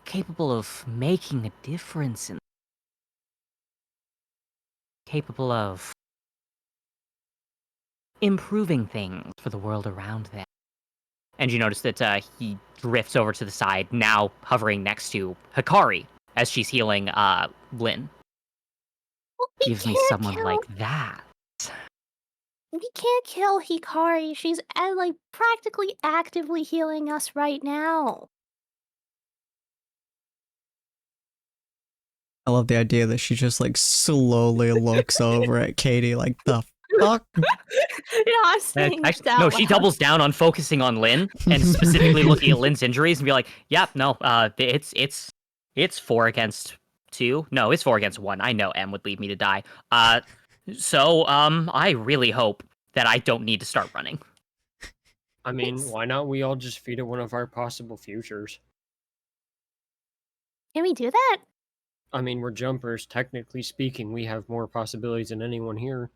capable of making a difference, capable of improving things for the world around them. And you notice that he drifts over to the side, now hovering next to Hikari as she's healing Lynn. Give me someone like that. We can't kill Hikari. She's like practically actively healing us right now. I love the idea that she just like slowly looks over at Katie like, the fuck? I'm saying Actually, no, she doubles down on focusing on Lynn and specifically looking at Lynn's injuries and be like, "Yep, no, it's 4 against 2. No, it's 4 against 1. I know M would leave me to die. So I really hope that I don't need to start running." I mean, Thanks. why not we all just feed it one of our possible futures? Can we do that? I mean, we're jumpers. Technically speaking, we have more possibilities than anyone here.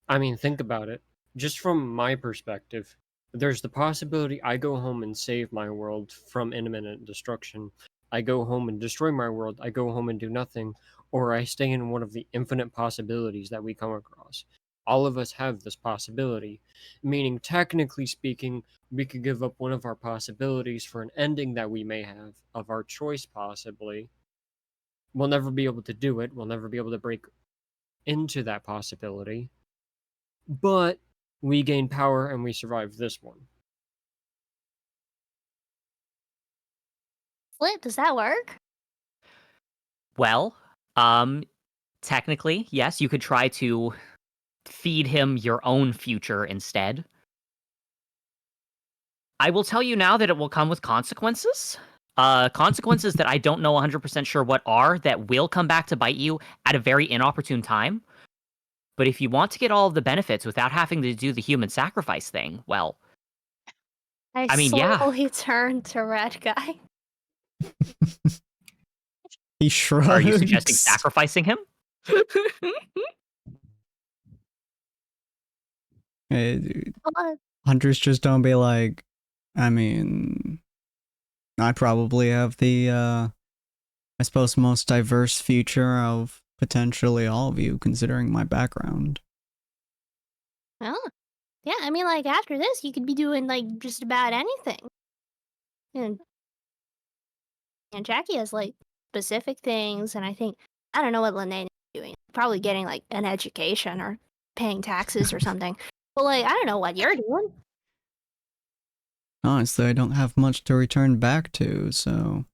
I mean, think about it. Just from my perspective, there's the possibility I go home and save my world from imminent destruction. I go home and destroy my world. I go home and do nothing. Or I stay in one of the infinite possibilities that we come across. All of us have this possibility, meaning, technically speaking, we could give up one of our possibilities for an ending that we may have of our choice, possibly. We'll never be able to do it. We'll never be able to break into that possibility. But we gain power and we survive this one. Flip, does that work? Well, technically, yes, you could try to feed him your own future instead. I will tell you now that it will come with consequences. Consequences that I don't know 100% sure what are, that will come back to bite you at a very inopportune time. But if you want to get all of the benefits without having to do the human sacrifice thing, well, I mean, yeah. slowly turn to red guy. He shrugs. Are you suggesting sacrificing him? Hey, dude. What? Hunters just don't be like, I mean, I probably have the, I suppose, most diverse future of potentially all of you, considering my background. Oh. Yeah, I mean, like, after this, you could be doing, like, just about anything. And Jackie has, like, specific things, and I don't know what Lene is doing. Probably getting, like, an education or paying taxes or something. But, like, I don't know what you're doing. Honestly, I don't have much to return back to, so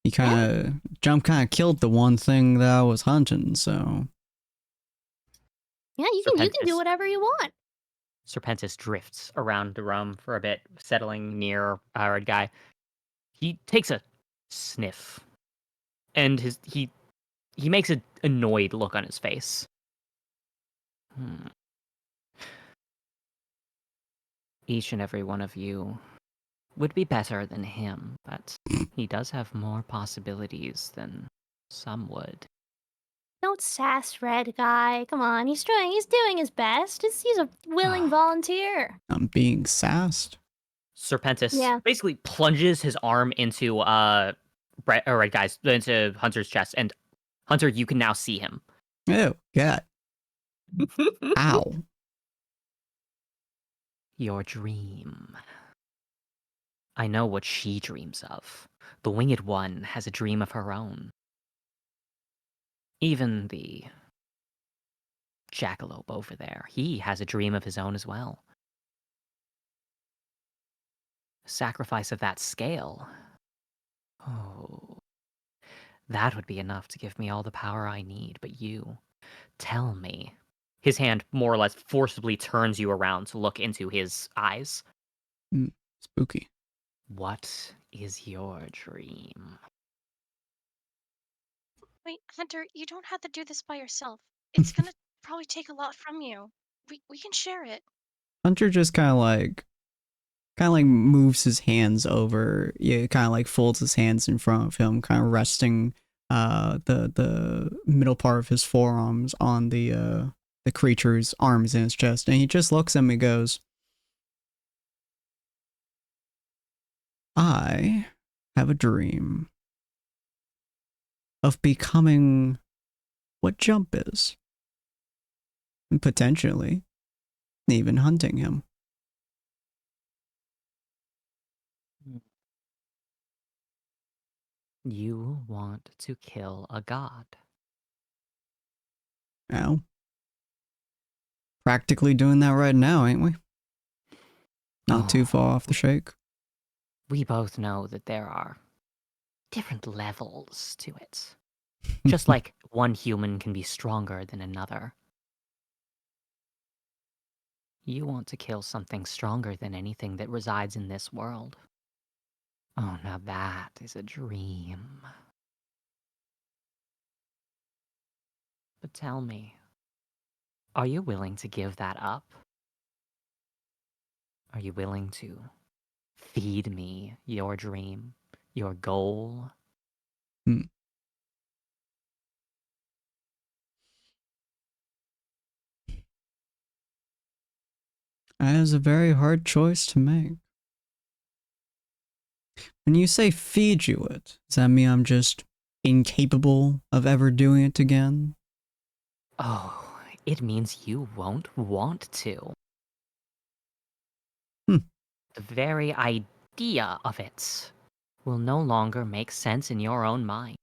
he Jump kind of killed the one thing that I was hunting, so Yeah, you can do Serpentis. whatever you want. Serpentis drifts around the room for a bit, settling near Red Guy. He takes a sniff, and he makes an annoyed look on his face. Each and every one of you would be better than him, but he does have more possibilities than some would. Don't sass red guy. Come on, he's doing his best. He's a willing volunteer. I'm being sassed. Serpentis basically plunges his arm into Red Guy's into Hunter's chest, and Hunter, you can now see him. Oh, God. Ow. Your dream. I know what she dreams of. The Winged One has a dream of her own. Even the Jackalope over there, he has a dream of his own as well. A sacrifice of that scale. Oh, that would be enough to give me all the power I need, but you, tell me. His hand more or less forcibly turns you around to look into his eyes. Spooky. What is your dream? Wait, Hunter, you don't have to do this by yourself. It's gonna probably take a lot from you. We can share it. Hunter just kind of like moves his hands over. Yeah, kind of like folds his hands in front of him, kind of resting the middle part of his forearms on the creature's arms in his chest, and he just looks at me and goes, I have a dream of becoming what Jump is, and potentially even hunting him. You want to kill a god. Now, practically doing that right now, ain't we? Not too far off the shake. We both know that there are different levels to it. Just like one human can be stronger than another. You want to kill something stronger than anything that resides in this world. Oh, now that is a dream. But tell me, are you willing to give that up? Are you willing to feed me your dream, your goal? Hmm. That is a very hard choice to make. When you say feed you it, does that mean I'm just incapable of ever doing it again? Oh, it means you won't want to. Hmm. The very idea of it will no longer make sense in your own mind.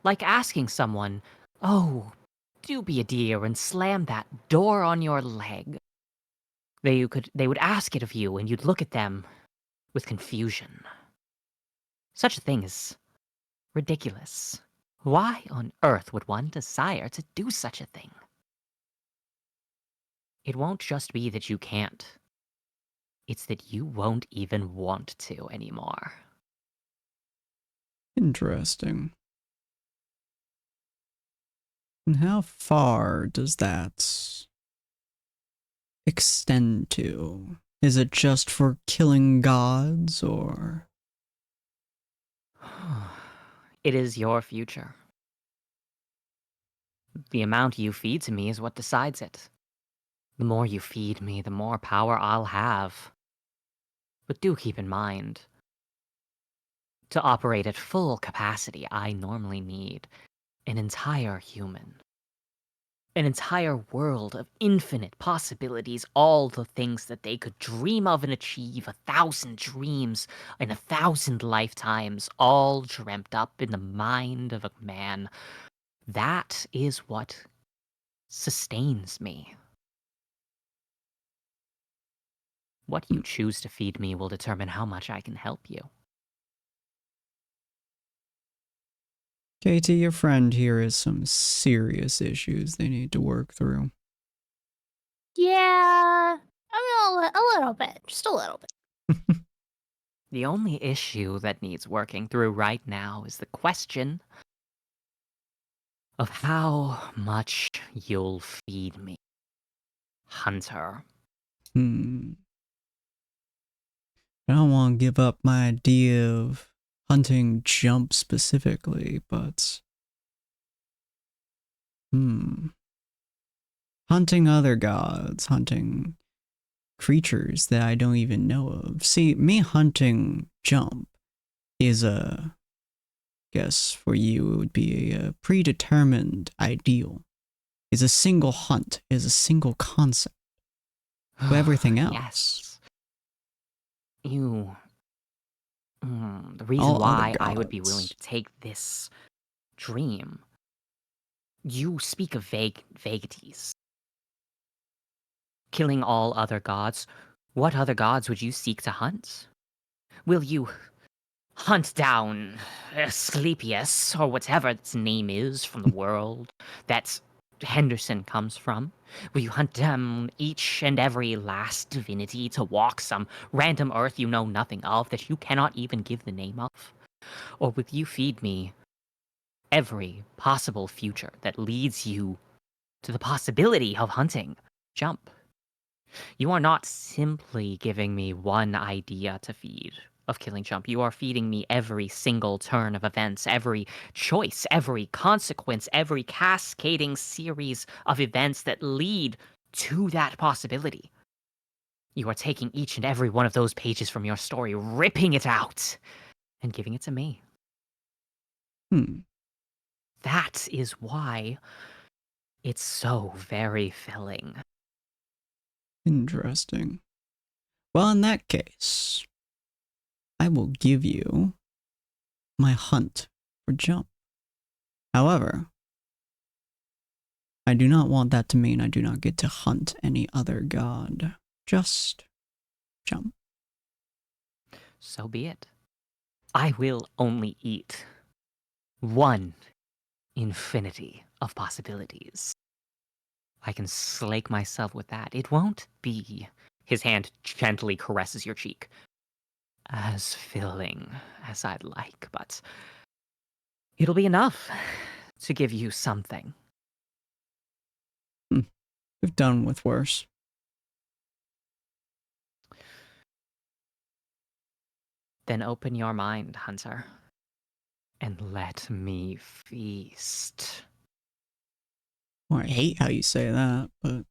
Like asking someone, oh, do be a dear and slam that door on your leg. They would ask it of you and you'd look at them with confusion. Such a thing is ridiculous. Why on earth would one desire to do such a thing? It won't just be that you can't. It's that you won't even want to anymore. Interesting. And how far does that extend to? Is it just for killing gods, or? It is your future. The amount you feed to me is what decides it. The more you feed me, the more power I'll have. But do keep in mind, to operate at full capacity, I normally need an entire human. An entire world of infinite possibilities, all the things that they could dream of and achieve, 1,000 dreams in 1,000 lifetimes, all dreamt up in the mind of a man. That is what sustains me. What you choose to feed me will determine how much I can help you. Katie, your friend here has some serious issues they need to work through. Yeah, I mean, a little bit, just a little bit. The only issue that needs working through right now is the question of how much you'll feed me, Hunter. I don't want to give up my idea of hunting Jump specifically, but hunting other gods, hunting creatures that I don't even know of. See, me hunting Jump is guess for you it would be a predetermined ideal. Is a single hunt, is a single concept. But everything else. Yes. The reason All other why I would be willing gods. to take this dream. You speak of vagities. Killing all other gods. What other gods would you seek to hunt? Will you hunt down Asclepius, or whatever its name is from the world that Henderson comes from? Will you hunt down each and every last divinity to walk some random earth you know nothing of that you cannot even give the name of? Or will you feed me every possible future that leads you to the possibility of hunting Jump? You are not simply giving me one idea to feed of killing Jump. You are feeding me every single turn of events, every choice, every consequence, every cascading series of events that lead to that possibility. You are taking each and every one of those pages from your story, ripping it out, and giving it to me. That is why it's so very filling. Interesting. Well, in that case, I will give you my hunt for Jump. However, I do not want that to mean I do not get to hunt any other god. Just Jump. So be it. I will only eat one infinity of possibilities. I can slake myself with that. It won't be, his hand gently caresses your cheek, as filling as I'd like, but it'll be enough to give you something. We've done with worse. Then open your mind, Hunter, and let me feast. Well, I hate how you say that, but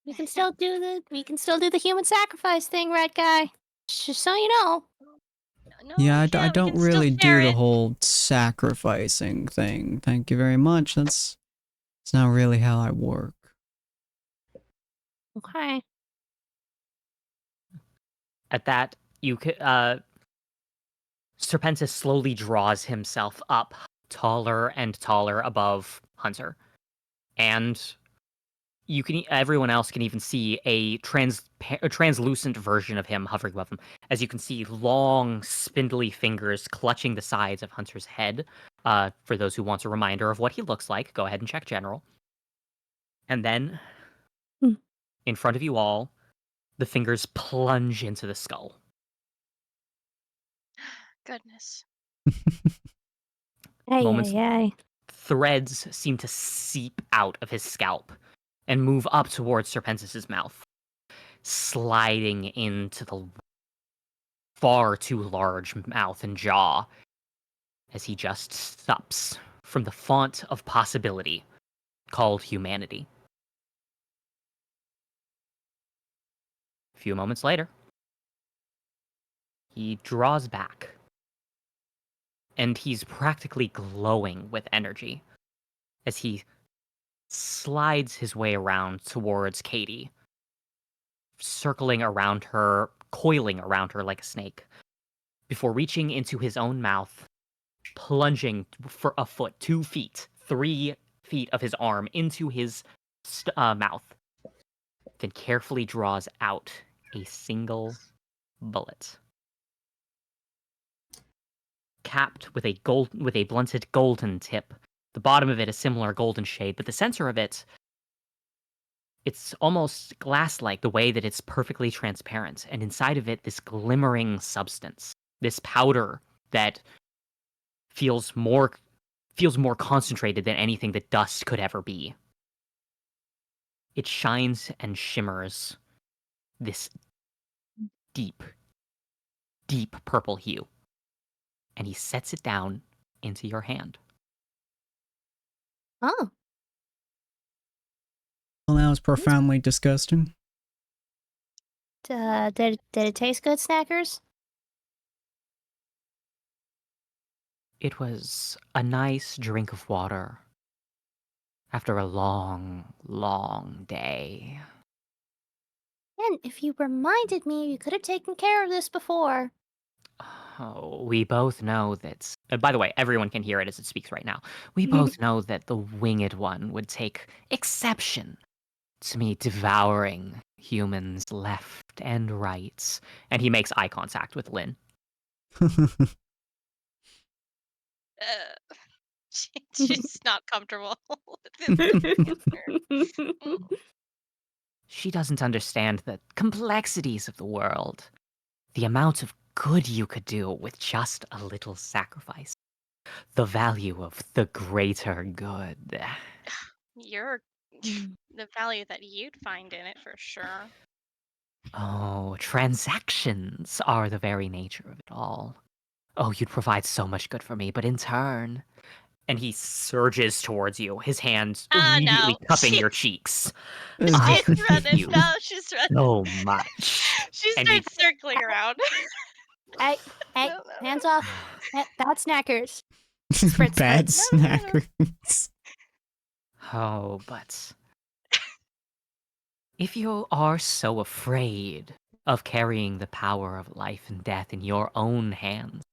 We can still do the human sacrifice thing, red guy. Just so you know. No, yeah, we I can't. We don't can still really share do the it. whole sacrificing thing. Thank you very much. It's not really how I work. Okay. At that, Serpentis slowly draws himself up taller and taller above Hunter. And everyone else can even see a translucent version of him hovering above him. As you can see, long, spindly fingers clutching the sides of Hunter's head. For those who want a reminder of what he looks like, go ahead and check general. And then, Hmm. in front of you all, the fingers plunge into the skull. Goodness. Moments- Ay. Threads seem to seep out of his scalp and move up towards Serpentis' mouth, sliding into the far too large mouth and jaw as he just sups from the font of possibility called humanity. A few moments later, he draws back, and he's practically glowing with energy as he slides his way around towards Katie, circling around her, coiling around her like a snake, before reaching into his own mouth, plunging for a foot, 2 feet, 3 feet of his arm into his mouth, then carefully draws out a single bullet, capped with a blunted golden tip. The bottom of it a similar golden shade, but the center of it, it's almost glass-like, the way that it's perfectly transparent, and inside of it, this glimmering substance, this powder that feels more concentrated than anything that dust could ever be. It shines and shimmers this deep, deep purple hue, and he sets it down into your hand. Oh. Well, that was profoundly disgusting. Did it taste good, Snackers? It was a nice drink of water after a long, long day. And if you reminded me, you could have taken care of this before. Oh, we both know that. By the way, everyone can hear it as it speaks right now. We both know that the winged one would take exception to me devouring humans left and right. And he makes eye contact with Lynn. She's not comfortable with this answer. She doesn't understand the complexities of the world, the amount of good you could do with just a little sacrifice, the value of the greater good. You're the value that you'd find in it for sure. Oh, transactions are the very nature of it all. Oh, you'd provide so much good for me, but in turn. And he surges towards you, his hands immediately No. cupping your cheeks. She's I She's forgive running. you No, she's running. so much. She And he- starts circling around. Hey, No. hands off. Bad Snackers. Spritz, Bad spritz. No. snackers. Oh, but if you are so afraid of carrying the power of life and death in your own hands,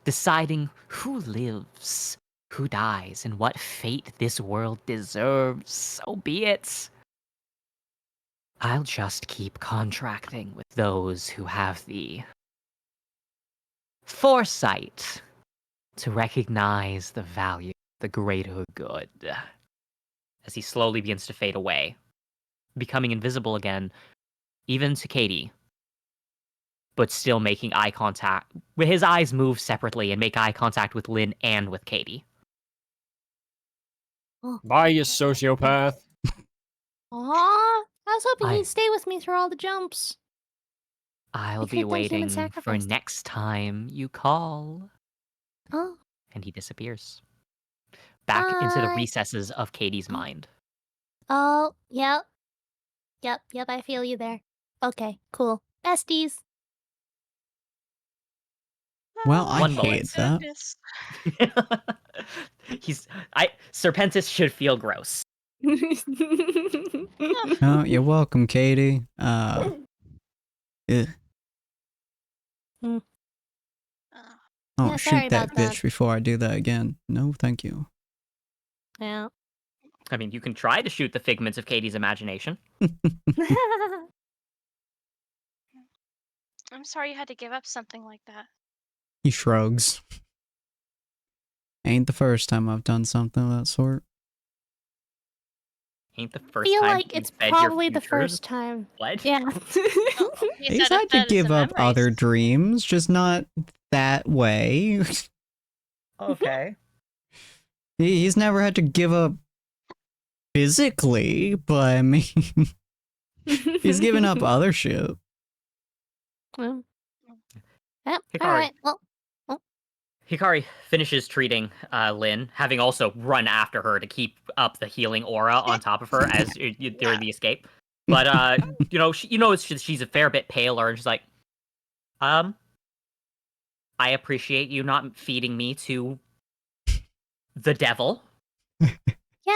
deciding who lives, who dies, and what fate this world deserves, so be it. I'll just keep contracting with those who have the foresight to recognize the value of the greater good. As he slowly begins to fade away, becoming invisible again, even to Katie, but still making eye contact. His eyes move separately and make eye contact with Lynn and with Katie. Bye, you sociopath. Aw, I was hoping I- he'd stay with me through all the jumps. I'll We be could've done human waiting for sacrifice. next time you call. Oh. And he disappears. Back into the Bye. recesses of Katie's mind. Oh, yep. Yep, I feel you there. Okay, cool. Besties. Well, I One hate moment. that. Serpentis should feel gross. Oh, you're welcome, Katie. Yeah. Oh, Oh, Yeah, sorry shoot that about that. bitch before I do that again. No, thank you. Yeah. I mean, you can try to shoot the figments of Katie's imagination. I'm sorry you had to give up something like that. He shrugs. Ain't the first time I've done something of that sort. Ain't the I first feel time like you it's fed probably your the futures? first time. What? Yeah. Oh, he He's said it had to fed give some up other memories. dreams, just not that way. Okay. He's never had to give up physically, but I mean, he's given up other shit. Well. Yep. Hikari. All right. Well. Hikari finishes treating Lynn, having also run after her to keep up the healing aura on top of her as during the escape. But she's a fair bit paler, and she's like, I appreciate you not feeding me to the devil. Yeah,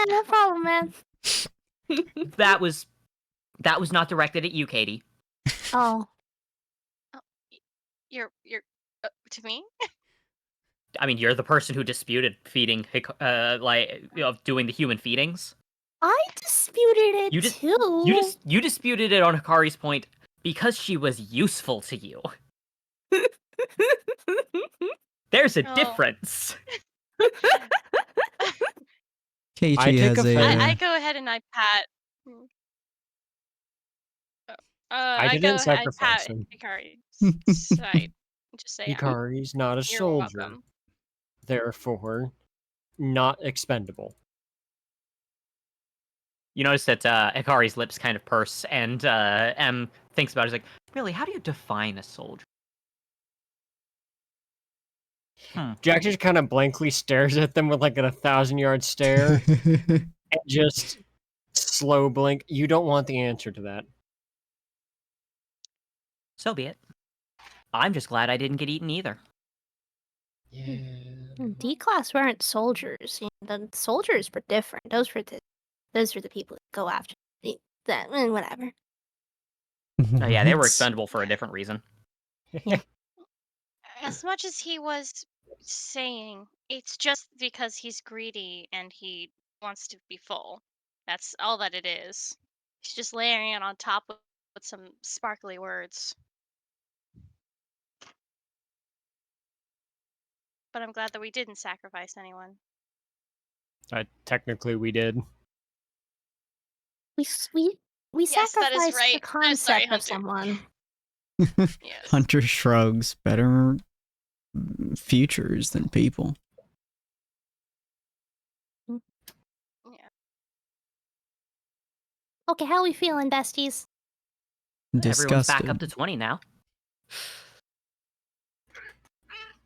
no problem, man. That was not directed at you, Katie. Oh. You're to me? I mean, you're the person who disputed feeding, doing the human feedings. I disputed it too. You disputed it on Hikari's point because she was useful to you. There's a difference. KG has I go ahead and I pat. I didn't sacrifice pat him. Hikari's side. Just say Hikari's not a you're soldier. welcome. Therefore, not expendable. You notice that Hikari's lips kind of purse, and M thinks about it. He's like, really, how do you define a soldier? Jack just kind of blankly stares at them with like a 1,000-yard stare, and just slow blink. You don't want the answer to that. So be it. I'm just glad I didn't get eaten either. Yeah. D-class weren't soldiers. The soldiers were different. Those were the people that go after that and whatever. Oh yeah, they were expendable for a different reason. As much as he was saying, it's just because he's greedy and he wants to be full. That's all that it is. He's just layering it on top with some sparkly words. But I'm glad that we didn't sacrifice anyone. Technically, we did. We Yes, that is sacrificed right. the concept sorry, of Hunter. someone. Yes. Hunter shrugs. Better futures than people. Yeah. Okay, how we feeling, besties? Everyone's back Disgusted. up to 20 now.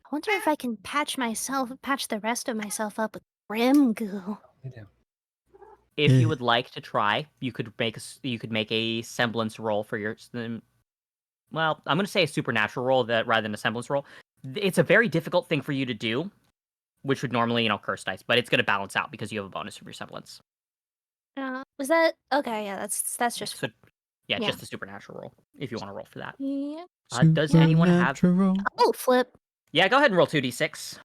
I wonder if I can patch the rest of myself up with rim goo. If you would like to try, you could make a semblance roll for your. Well, I'm going to say a supernatural roll rather than a semblance roll. It's a very difficult thing for you to do, which would normally, curse dice, but it's going to balance out because you have a bonus of your semblance. Was that okay? Yeah, that's just just a supernatural roll if you want to roll for that. yeah. Does anyone have? Oh, flip. Yeah, go ahead and roll 2d6.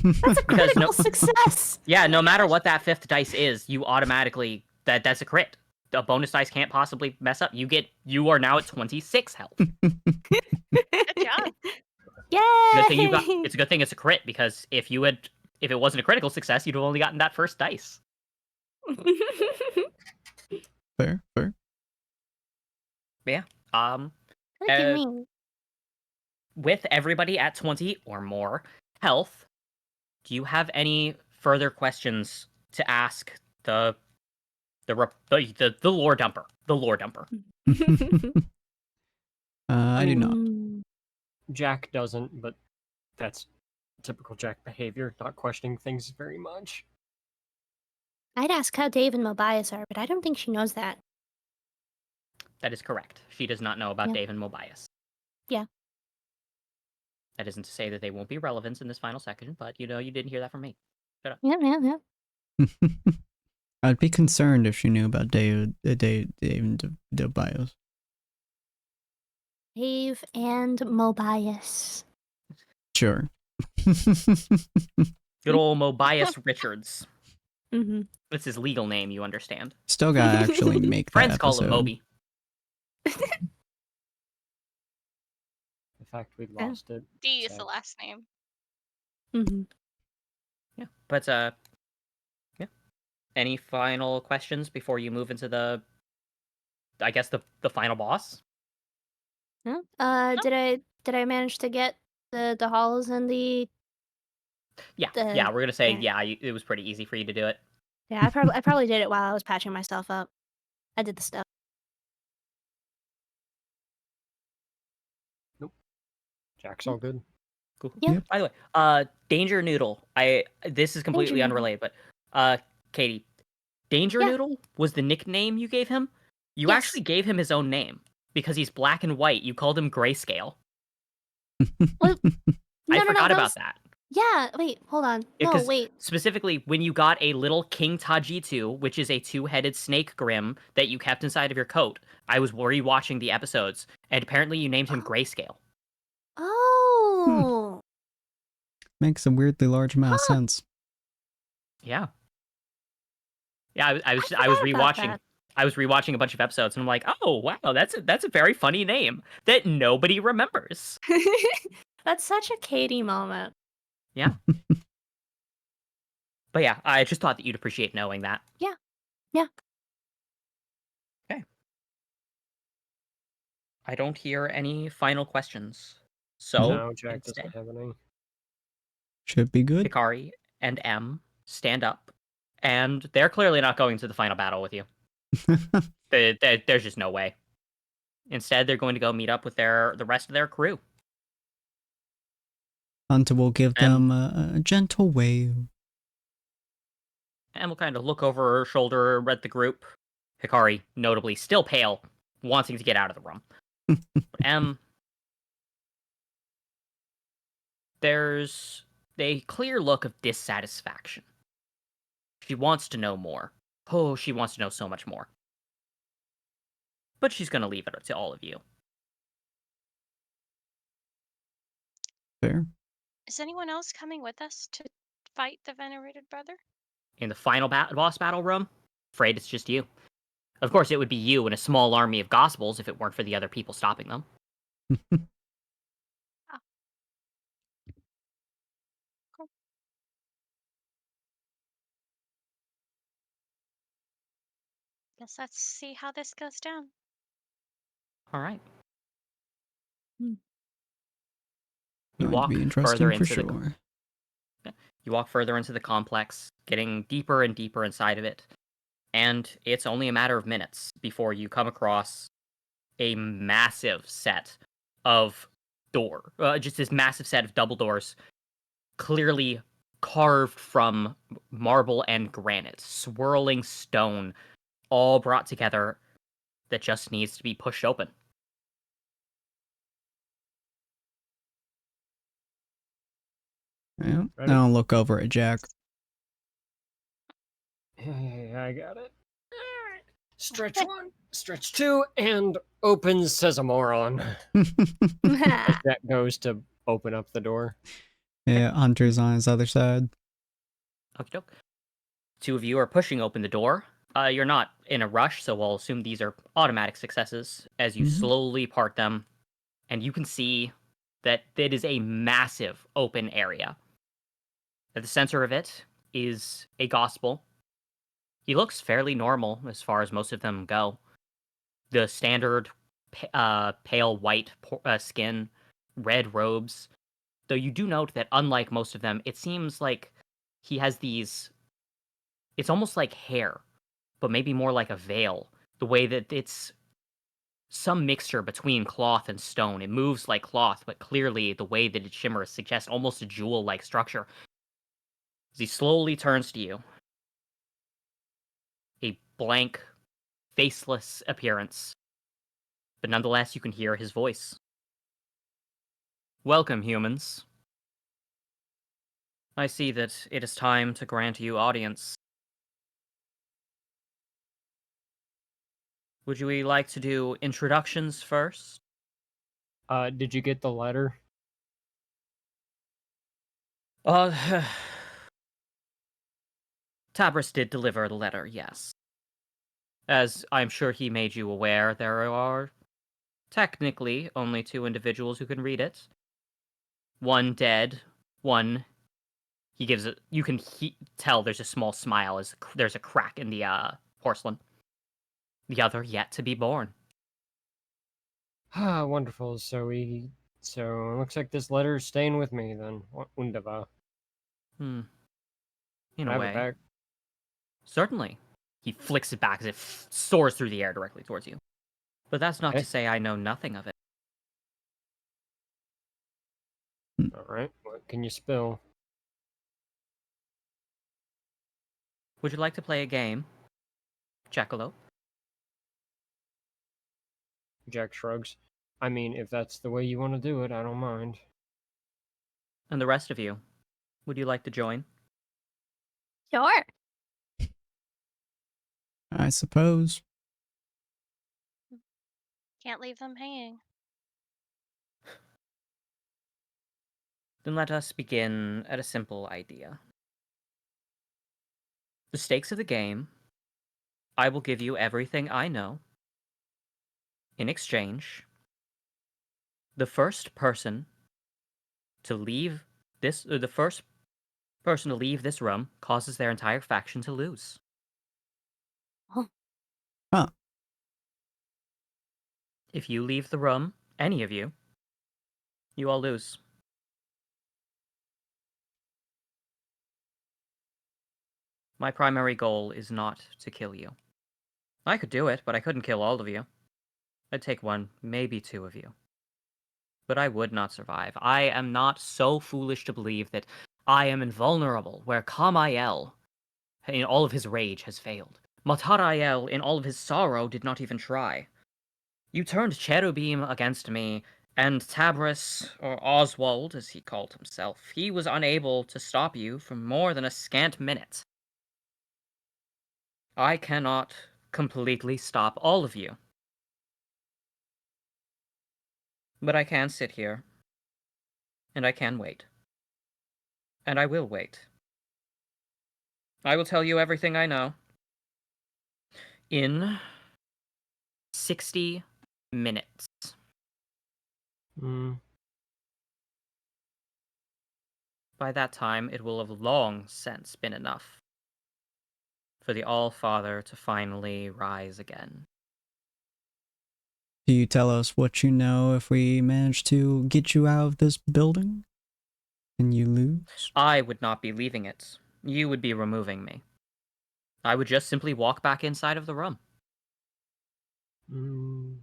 That's a critical success. Yeah, no matter what that fifth dice is, you automatically that's a crit. A bonus dice can't possibly mess up. You are now at 26 health. Good job. Yay! It's a good thing it's a crit, because if it wasn't a critical success, you'd have only gotten that first dice. Fair. Yeah. Look at me. With everybody at 20 or more health, do you have any further questions to ask the lore dumper? The lore dumper. I do mean, not. Jack doesn't, but that's typical Jack behavior, not questioning things very much. I'd ask how Dave and Mobius are, but I don't think she knows that. That is correct. She does not know about Yeah. Dave and Mobius. Yeah. That isn't to say that they won't be relevant in this final section, but you didn't hear that from me. Yeah. I'd be concerned if she knew about Dave and Bios. Dave and Mobius. Sure. Good old Mobius Richards. Mm-hmm. That's his legal name, you understand. Still gotta actually make that Friends call him episode. Moby. The fact we lost it. D is sad. the last name. Mm-hmm. Yeah, but yeah. Any final questions before you move into the final boss? No? Did I manage to get the halls and the Yeah, The- we're gonna say yeah. it was pretty easy for you to do it. Yeah, I probably did it while I was patching myself up. I did the stuff. Jack's all good. Cool. Yeah. By the way, Danger Noodle. This is completely Danger Noodle. unrelated, but Katie, Danger Yeah. Noodle was the nickname you gave him. You Yes. actually gave him his own name because he's black and white. You called him Grayscale. Well, I forgot that about was- that. Yeah, wait, hold on. Yeah, No, 'cause wait. Specifically, when you got a little King Tajitu, which is a two-headed snake grim that you kept inside of your coat, I was rewatching the episodes, and apparently you named him Grayscale. Oh. Makes a weirdly large amount of sense. Yeah. Yeah, I was forgot about rewatching. that. I was rewatching a bunch of episodes, and I'm like, oh wow, that's a very funny name that nobody remembers. That's such a Katie moment. Yeah. But yeah, I just thought that you'd appreciate knowing that. Yeah. Yeah. Okay. I don't hear any final questions. So No, Jack instead, doesn't have any. Should be good. Hikari and M stand up, and they're clearly not going to the final battle with you. There's just no way. Instead, they're going to go meet up with the rest of their crew. Hunter will give them a gentle wave. And we'll kind of look over her shoulder at the group. Hikari, notably still pale, wanting to get out of the room. M, there's a clear look of dissatisfaction. She wants to know more. Oh, she wants to know so much more. But she's going to leave it to all of you. Fair. Is anyone else coming with us to fight the venerated brother? In the final boss battle room, afraid it's just you. Of course, it would be you and a small army of gospels if it weren't for the other people stopping them. Cool. Guess let's see how this goes down. All right. Hmm. You Going to walk be further interesting for into sure. You walk further into the complex, getting deeper and deeper inside of it, and it's only a matter of minutes before you come across a massive set of just this massive set of double doors, clearly carved from marble and granite, swirling stone, all brought together that just needs to be pushed open. Yeah. Ready? I'll look over at Jack. Yeah, I got it. Alright. Stretch 1, stretch 2, and open Sesamoron. As Jack goes to open up the door. Yeah, Hunter's on his other side. Okie doke. Two of you are pushing open the door. You're not in a rush, so we'll assume these are automatic successes as you Mhm. slowly part them, and you can see that it is a massive open area. At the center of it is a gospel. He looks fairly normal as far as most of them go. The standard pale white skin, red robes. Though you do note that unlike most of them, it seems like he has these... It's almost like hair, but maybe more like a veil. The way that it's some mixture between cloth and stone. It moves like cloth, but clearly the way that it shimmers suggests almost a jewel-like structure. As he slowly turns to you, a blank, faceless appearance, but nonetheless you can hear his voice. Welcome, humans. I see that it is time to grant you audience. Would you like to do introductions first? Did you get the letter? Tabris did deliver the letter, yes. As I'm sure he made you aware, there are technically only 2 individuals who can read it. One dead, one... He gives it... You can tell there's a small smile as there's a crack in the porcelain. The other yet to be born. Ah, wonderful. So it looks like this letter is staying with me then. Wunderbar. In Can a I have way. it back? Certainly. He flicks it back as it soars through the air directly towards you. But that's not Okay. to say I know nothing of it. All right. What can you spill? Would you like to play a game? Jackalope? Jack shrugs. I mean, if that's the way you want to do it, I don't mind. And the rest of you, would you like to join? Sure. I suppose. Can't leave them hanging. Then let us begin at a simple idea. The stakes of the game, I will give you everything I know. In exchange, the first person to leave this room causes their entire faction to lose. Huh. If you leave the room, any of you all lose. My primary goal is not to kill you. I could do it, but I couldn't kill all of you. I'd take 1, maybe 2 of you. But I would not survive. I am not so foolish to believe that I am invulnerable, where Kamael, in all of his rage, has failed. Matarael, in all of his sorrow, did not even try. You turned Cherubim against me, and Tabris, or Oswald, as he called himself, he was unable to stop you for more than a scant minute. I cannot completely stop all of you. But I can sit here, and I can wait. And I will wait. I will tell you everything I know. In 60 minutes. Hmm. By that time, it will have long since been enough for the All-Father to finally rise again. Do you tell us what you know if we manage to get you out of this building? And you lose? I would not be leaving it. You would be removing me. I would just simply walk back inside of the room. Hmm.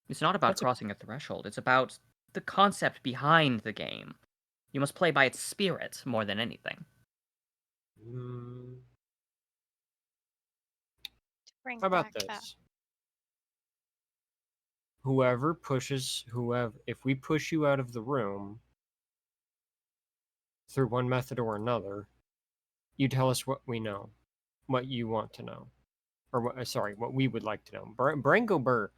It's not about crossing a threshold. It's about the concept behind the game. You must play by its spirit more than anything. Hmm. Bring How about back that. this? If we push you out of the room through one method or another, you tell us what we know, what you want to know, or what we would like to know. Brango Burr.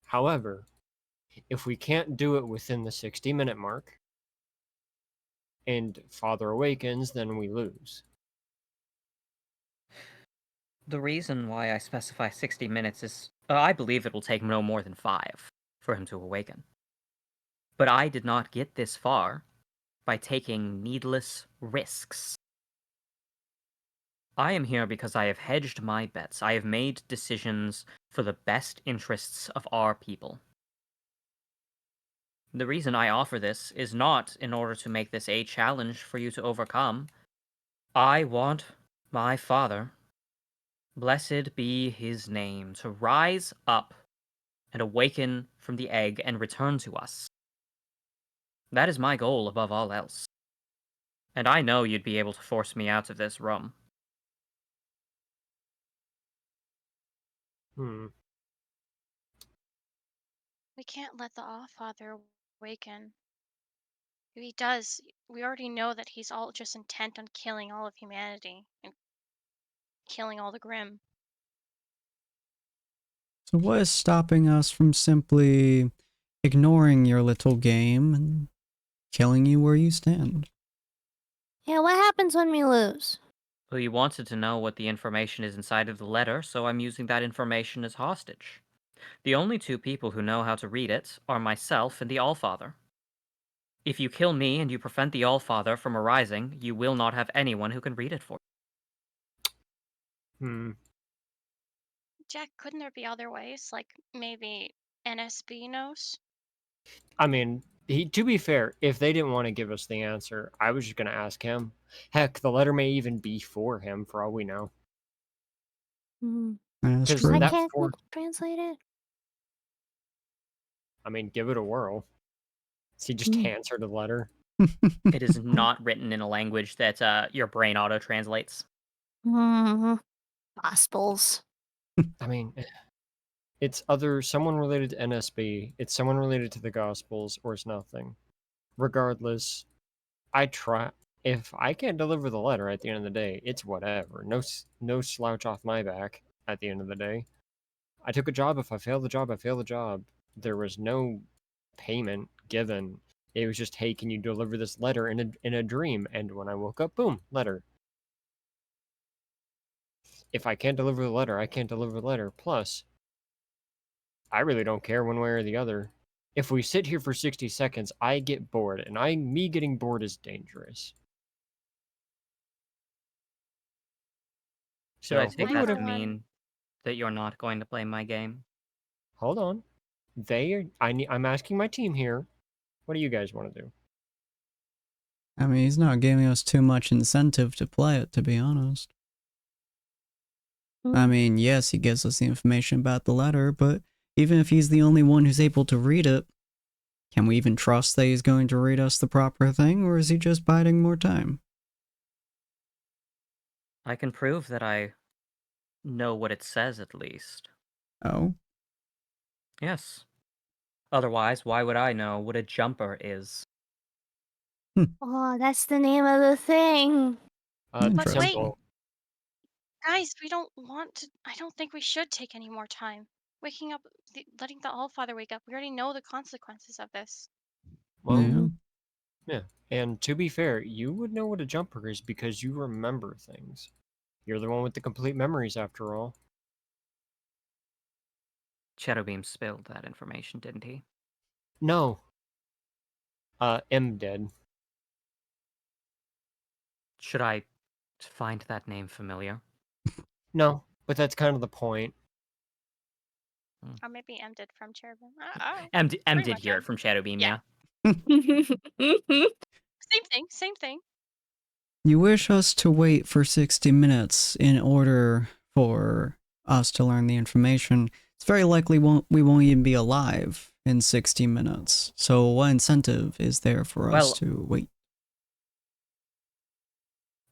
However, if we can't do it within the 60-minute mark and Father awakens, then we lose. The reason why I specify 60 minutes is I believe it will take no more than 5 for him to awaken. But I did not get this far by taking needless risks. I am here because I have hedged my bets. I have made decisions for the best interests of our people. The reason I offer this is not in order to make this a challenge for you to overcome. I want my father Blessed be his name, to rise up and awaken from the egg and return to us. That is my goal above all else. And I know you'd be able to force me out of this room. Hmm. We can't let the Allfather awaken. If he does, we already know that he's all just intent on killing all of humanity and killing all the Grimm. So what is stopping us from simply ignoring your little game and killing you where you stand? Yeah, what happens when we lose? Well, you wanted to know what the information is inside of the letter, so I'm using that information as hostage. The only two people who know how to read it are myself and the Allfather. If you kill me and you prevent the Allfather from arising, you will not have anyone who can read it for you. Hmm. Jack, couldn't there be other ways? Like maybe NSB knows? I mean, to be fair, if they didn't want to give us the answer, I was just going to ask him. Heck, the letter may even be for him, for all we know. Hmm. That's 'Cause true. Why that can't for- you translate it? I mean, give it a whirl. So he just Hmm. answered the letter. It is not written in a language that your brain auto translates. Gospels. I mean, it's someone related to NSB, it's someone related to the Gospels, or it's nothing. Regardless, if I can't deliver the letter at the end of the day, it's whatever. No slouch off my back at the end of the day. I took a job. If I fail the job, I fail the job. There was no payment given. It was just, hey, can you deliver this letter in a dream? And when I woke up, boom, letter. If I can't deliver the letter, I can't deliver the letter. Plus, I really don't care one way or the other. If we sit here for 60 seconds, I get bored, and me getting bored is dangerous. Should I So, take I, that for to one, mean that you're not going to play my game? hold on. I'm asking my team here. What do you guys want to do? I mean, he's not giving us too much incentive to play it, to be honest. I mean, yes, he gives us the information about the letter, but even if he's the only one who's able to read it, can we even trust that he's going to read us the proper thing, or is he just biding more time? I can prove that I know what it says, at least. Oh? Yes. Otherwise, why would I know what a jumper is? Oh, that's the name of the thing. But wait, Simple. guys, we don't want to. I don't think we should take any more time. Waking up, letting the Allfather wake up. We already know the consequences of this. Well, Yeah. yeah. And to be fair, you would know what a jumper is because you remember things. You're the one with the complete memories, after all. Shadowbeam spilled that information, didn't he? No. M dead. Should I find that name familiar? No, but that's kind of the point. Or maybe M did from Cherubim. Oh, M pretty did much hear M. it from Shadowbeam, Yeah. yeah. Same thing. Same thing. You wish us to wait for 60 minutes in order for us to learn the information. It's very likely we won't even be alive in 60 minutes. So what incentive is there for us to wait?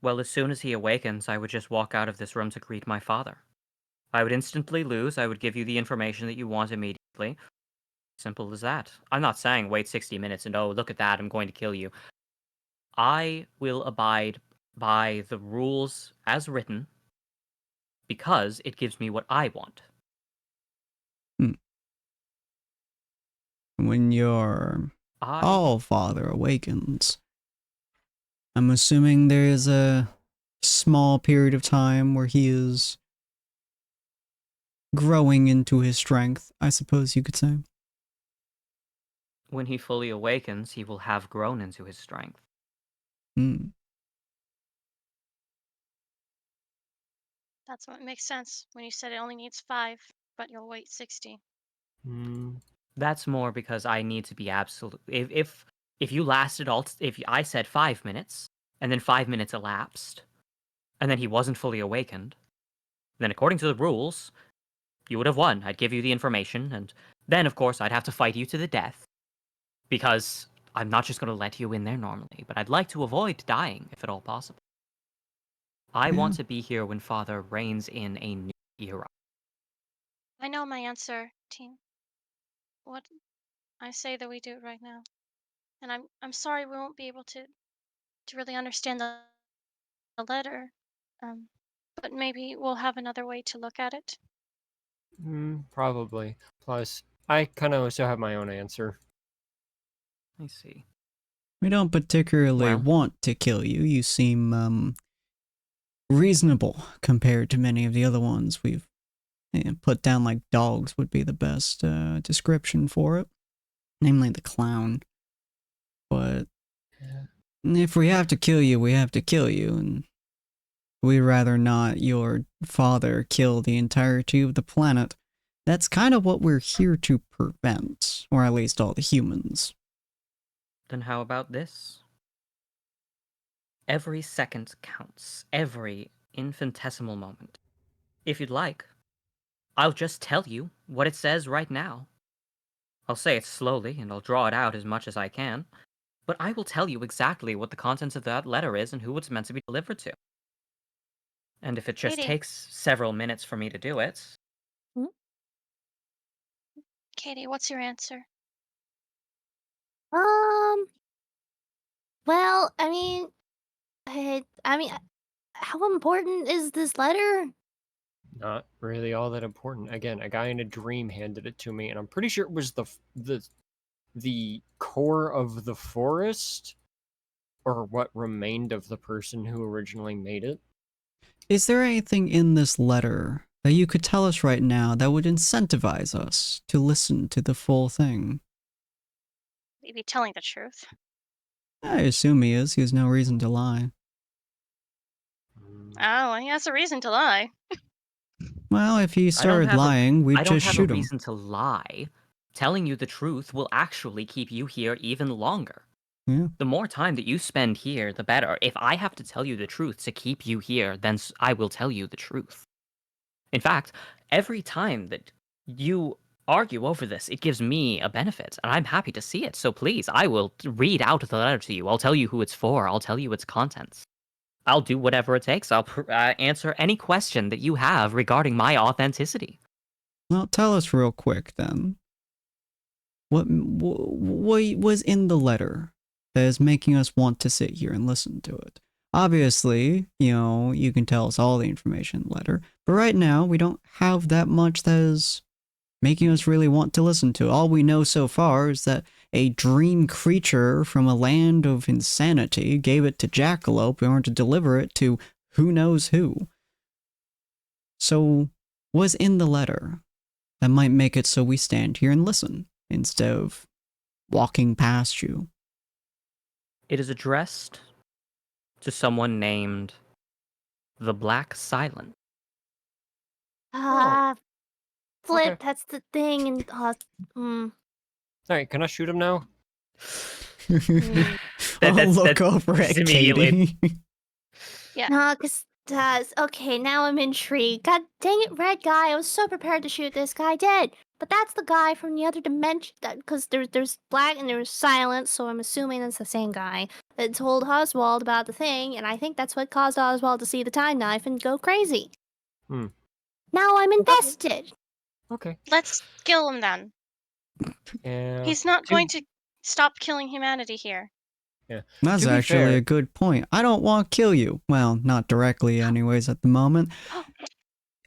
Well, as soon as he awakens, I would just walk out of this room to greet my father. I would instantly lose. I would give you the information that you want immediately. Simple as that. I'm not saying wait 60 minutes and, oh, look at that, I'm going to kill you. I will abide by the rules as written because it gives me what I want. When your All-Father awakens, I'm assuming there is a small period of time where he is growing into his strength, I suppose you could say. When he fully awakens, he will have grown into his strength. That's what makes sense when you said it only needs 5, but you'll wait 60. That's more because I need to be absolute. If you lasted if I said 5 minutes and then 5 minutes elapsed, and then he wasn't fully awakened, Then according to the rules, you would have won. I'd give you the information, and then, of course, I'd have to fight you to the death. Because I'm not just going to let you in there normally, but I'd like to avoid dying, if at all possible. I want to be here when Father reigns in a new era. I know my answer, team. What I say that we do it right now. And I'm sorry we won't be able to really understand the letter. But maybe we'll have another way to look at it. Probably. Plus, I kind of also have my own answer. I see. We don't particularly Well. want to kill you. You seem reasonable compared to many of the other ones we've put down. Like dogs would be the best description for it, namely the clown. But if we have to kill you, we have to kill you, and we'd rather not your father kill the entirety of the planet. That's kind of what we're here to prevent, or at least all the humans. Then how about this? Every second counts. Every infinitesimal moment. If you'd like, I'll just tell you what it says right now. I'll say it slowly, and I'll draw it out as much as I can, but I will tell you exactly what the contents of that letter is and who it's meant to be delivered to. And if it just Katie. takes several minutes for me to do it, Katie, what's your answer? Well, I mean, how important is this letter? Not really all that important. Again, a guy in a dream handed it to me, and I'm pretty sure it was the core of the forest, or what remained of the person who originally made it. Is there anything in this letter that you could tell us right now that would incentivize us to listen to the full thing? Maybe telling the truth. I assume he is. He has no reason to lie. Oh, he has a reason to lie. Well, if he I don't started have lying, we'd I don't just have shoot a him. reason to lie. Telling you the truth will actually keep you here even longer. Yeah. The more time that you spend here, the better. If I have to tell you the truth to keep you here, then I will tell you the truth. In fact, every time that you argue over this, it gives me a benefit, and I'm happy to see it. So please, I will read out the letter to you. I'll tell you who it's for. I'll tell you its contents. I'll do whatever it takes. I'll answer any question that you have regarding my authenticity. Well, tell us real quick then. What was in the letter that is making us want to sit here and listen to it? Obviously, you can tell us all the information in the letter, but right now we don't have that much that is making us really want to listen to it. All we know so far is that a dream creature from a land of insanity gave it to Jackalope in order to deliver it to who knows who. So, what's in the letter that might make it so we stand here and listen instead of walking past you? It is addressed to someone named the Black Silent. Flip, Okay. that's the thing, and Alright, can I shoot him now? I'll look that's over at immediately- Katie. Yeah. no, cause okay, now I'm intrigued. God dang it, red guy! I was so prepared to shoot this guy dead, but that's the guy from the other dimension. Because there's black and there's silence, so I'm assuming it's the same guy that told Oswald about the thing, and I think that's what caused Oswald to see the time knife and go crazy. Now I'm invested. Okay. Let's kill him then. Yeah. He's not going to stop killing humanity here. Yeah. That's To be actually fair- a good point. I don't want to kill you. Well, not directly anyways at the moment.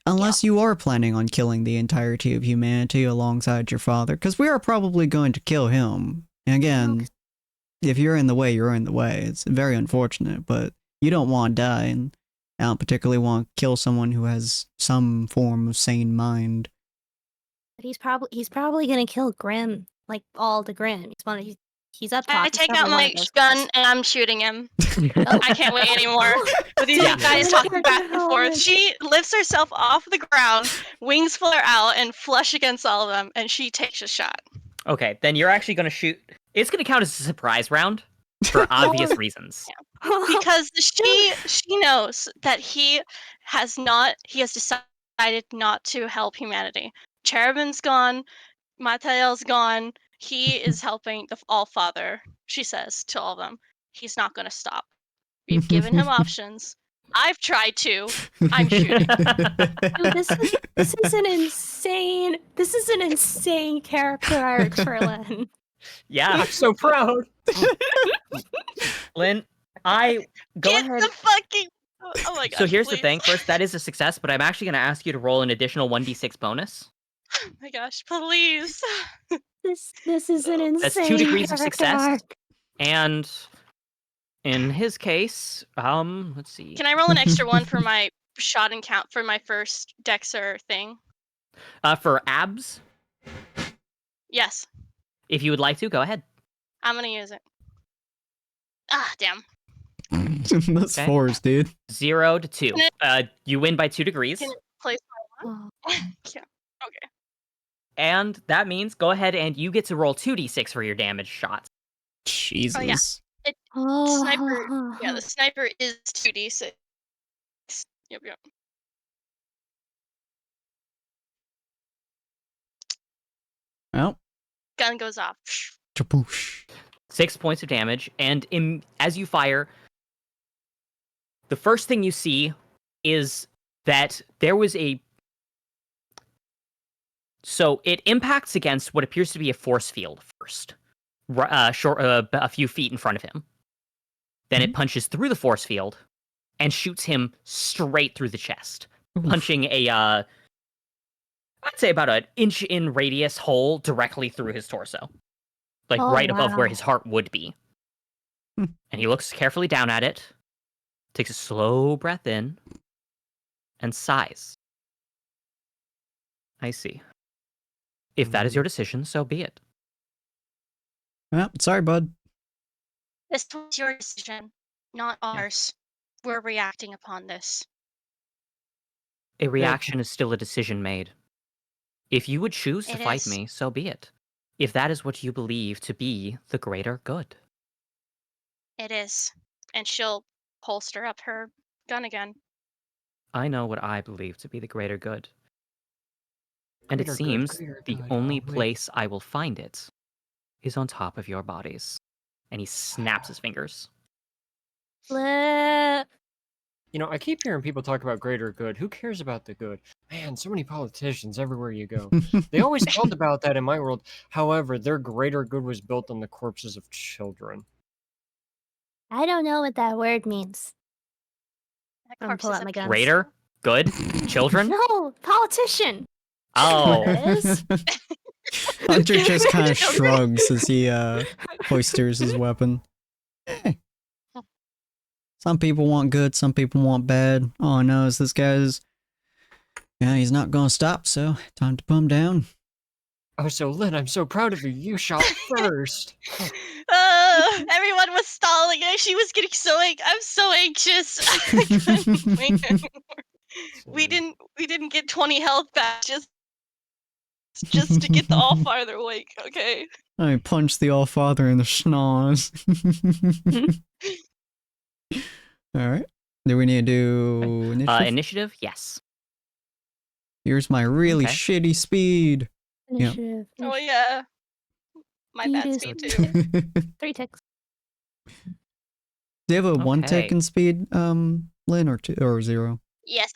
Unless you are planning on killing the entirety of humanity alongside your father, because we are probably going to kill him. And again, if you're in the way, you're in the way. It's very unfortunate, but you don't want to die, and I don't particularly want to kill someone who has some form of sane mind. But he's probably gonna kill Grim, like all the Grim. He's up top. I He's take probably out one my of those gun guys. and I'm shooting him. I can't wait anymore. With these Yeah. guys talking back and forth. She lifts herself off the ground, wings flare out, and flush against all of them, and she takes a shot. Okay, then you're actually going to shoot. It's going to count as a surprise round for obvious reasons. Because she knows that he has decided decided not to help humanity. Cherubin's gone. Mathael's gone. He is helping the All-Father, she says to all of them. He's not going to stop. We've given him options. I've tried to. I'm shooting. Dude, this is an insane character arc for Lynn. Yeah, I'm so proud. Lynn, go Get ahead. the fucking. Oh my gosh. So here's the please. thing. First, that is a success, but I'm actually going to ask you to roll an additional 1d6 bonus. Oh my gosh, please. This is an insane. That's 2 degrees of character success. arc. And in his case, let's see. Can I roll an extra one for my shot and count for my first Dexter thing? For abs, Yes, if you would like to, go ahead. I'm gonna use it. Ah, damn. That's Okay. 4s, dude. 0 to 2. Can You win by 2 degrees. Can it place my one? Oh. Yeah. Okay. And that means go ahead and you get to roll 2d6 for your damage shots. Jesus. Oh. Sniper. Yeah, the sniper is 2d6. Yep. Well, Gun goes off. Chapoosh. 6 points of damage, and as you fire, the first thing you see is that there was so it impacts against what appears to be a force field first, a few feet in front of him. Then it punches through the force field and shoots him straight through the chest, punching I'd say about an inch in radius hole directly through his torso. Like right above where his heart would be. And he looks carefully down at it, takes a slow breath in, and sighs. I see. If that is your decision, so be it. Well, sorry, bud. This was your decision, not ours. We're reacting upon this. A reaction is still a decision made. If you would choose to It fight is. me, so be it. If that is what you believe to be the greater good. It is. And she'll holster up her gun again. I know what I believe to be the greater good. And it Greater good, seems greater the good. only Oh, wait. place I will find it is on top of your bodies. And he snaps his fingers. Flip. You know, I keep hearing people talk about greater good. Who cares about the good? Man, so many politicians everywhere you go. They always talked about that in my world. However, their greater good was built on the corpses of children. I don't know what that word means. That I'm corpse pull is out a my gun. Greater? Good? Children? No, politician. Oh. It is. Hunter just kind of shrugs as he hoisters his weapon. Eh. Some people want good, some people want bad. All I know is this guy's... Yeah, he's not gonna stop, so time to put him down. Oh, so Lynn, I'm so proud of you. You shot first. Everyone was stalling and she was getting I'm so anxious. I couldn't wait anymore. We didn't get 20 health back just to get the all farther awake, okay? I punched the All-Father in the schnoz. Alright. Do we need to do initiative? Initiative? Yes. Here's my really Okay. shitty speed. Yep. Initiative. Oh yeah. My Speed bad is speed two. too. 3 ticks. Do you have a 1 tick Okay. in speed, Lynn, or 2 or 0? Yes,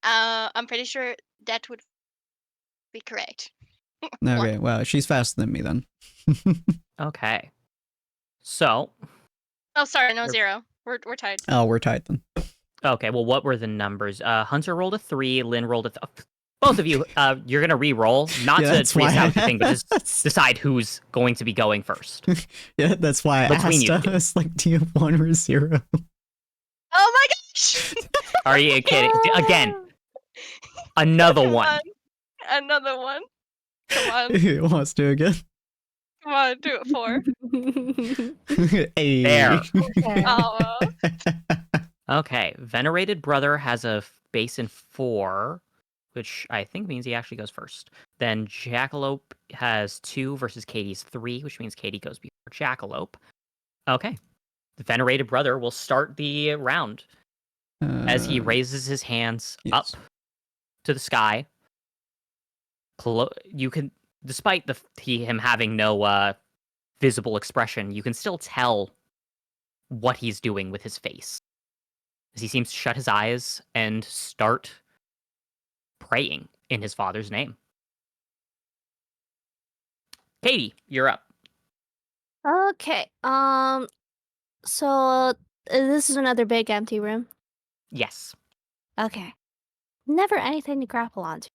I'm pretty sure that would be correct. Okay, well, she's faster than me then. Okay. So, Oh, sorry, no You're- 0. We're tied. Oh, we're tight then. okay, well, what were the numbers? Hunter rolled a 3, Lynn rolled a... Both of you, you're going to re-roll, not Yeah, to that's why reestablish the I thing, but just asked. decide who's going to be going first. Yeah, that's why I Between asked you two. Oh us, do you have 1 or 0? my gosh! Are you kidding? Again, another Come one. on. Another one. Come on. He wants to again. Come on, do it 4. Hey. There. Okay. Oh, Okay, Venerated Brother has a base in 4, which I think means he actually goes first. Then Jackalope has 2 versus Katie's 3, which means Katie goes before Jackalope. Okay. The Venerated Brother will start the round as he raises his hands yes. up to the sky. You can, despite him having no visible expression, you can still tell what he's doing with his face, as he seems to shut his eyes and start praying in his father's name. Katie, you're up. Okay. So this is another big empty room. Yes. Okay. Never anything to grapple onto.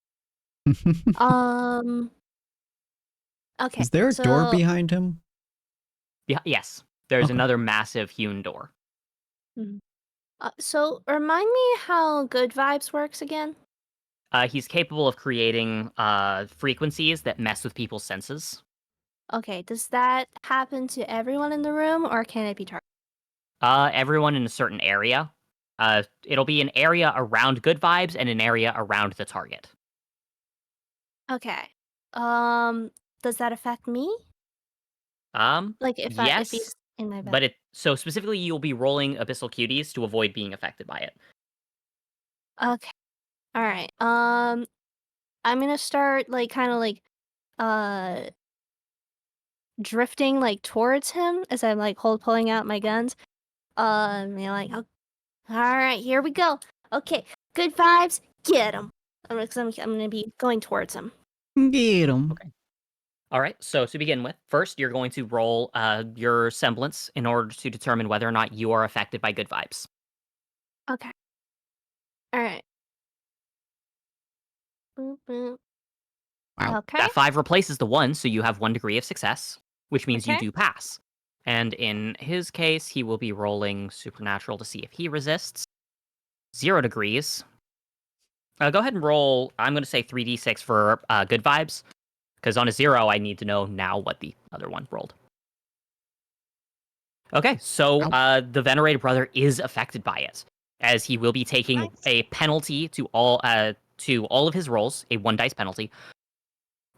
Okay. Is there a door behind him? Yeah. Yes. There's Okay. another massive hewn door. So remind me how good vibes works again. He's capable of creating frequencies that mess with people's senses. Okay. Does that happen to everyone in the room, or can it be targeted? Everyone in a certain area. It'll be an area around good vibes and an area around the target. Okay. Does that affect me? Like if Yes, he's in my bed. but so specifically you'll be rolling abyssal cuties to avoid being affected by it. Okay. All right. I'm gonna start drifting towards him as I'm pulling out my guns. Oh, all right, here we go. Okay, good vibes, get him. I'm gonna be going towards him. Get him. Okay. All right. So to begin with, first you're going to roll your semblance in order to determine whether or not you are affected by good vibes. Okay. All right. Boop, boop. Wow. Okay. That 5 replaces the 1, so you have 1 degree of success, which means you Okay. do pass. And in his case, he will be rolling supernatural to see if he resists. 0 degrees. Go ahead and roll, I'm going to say 3d6 for good vibes, because on a 0, I need to know now what the other one rolled. Okay, so the venerated brother is affected by it, as he will be taking a penalty to all of his rolls, a 1 dice penalty,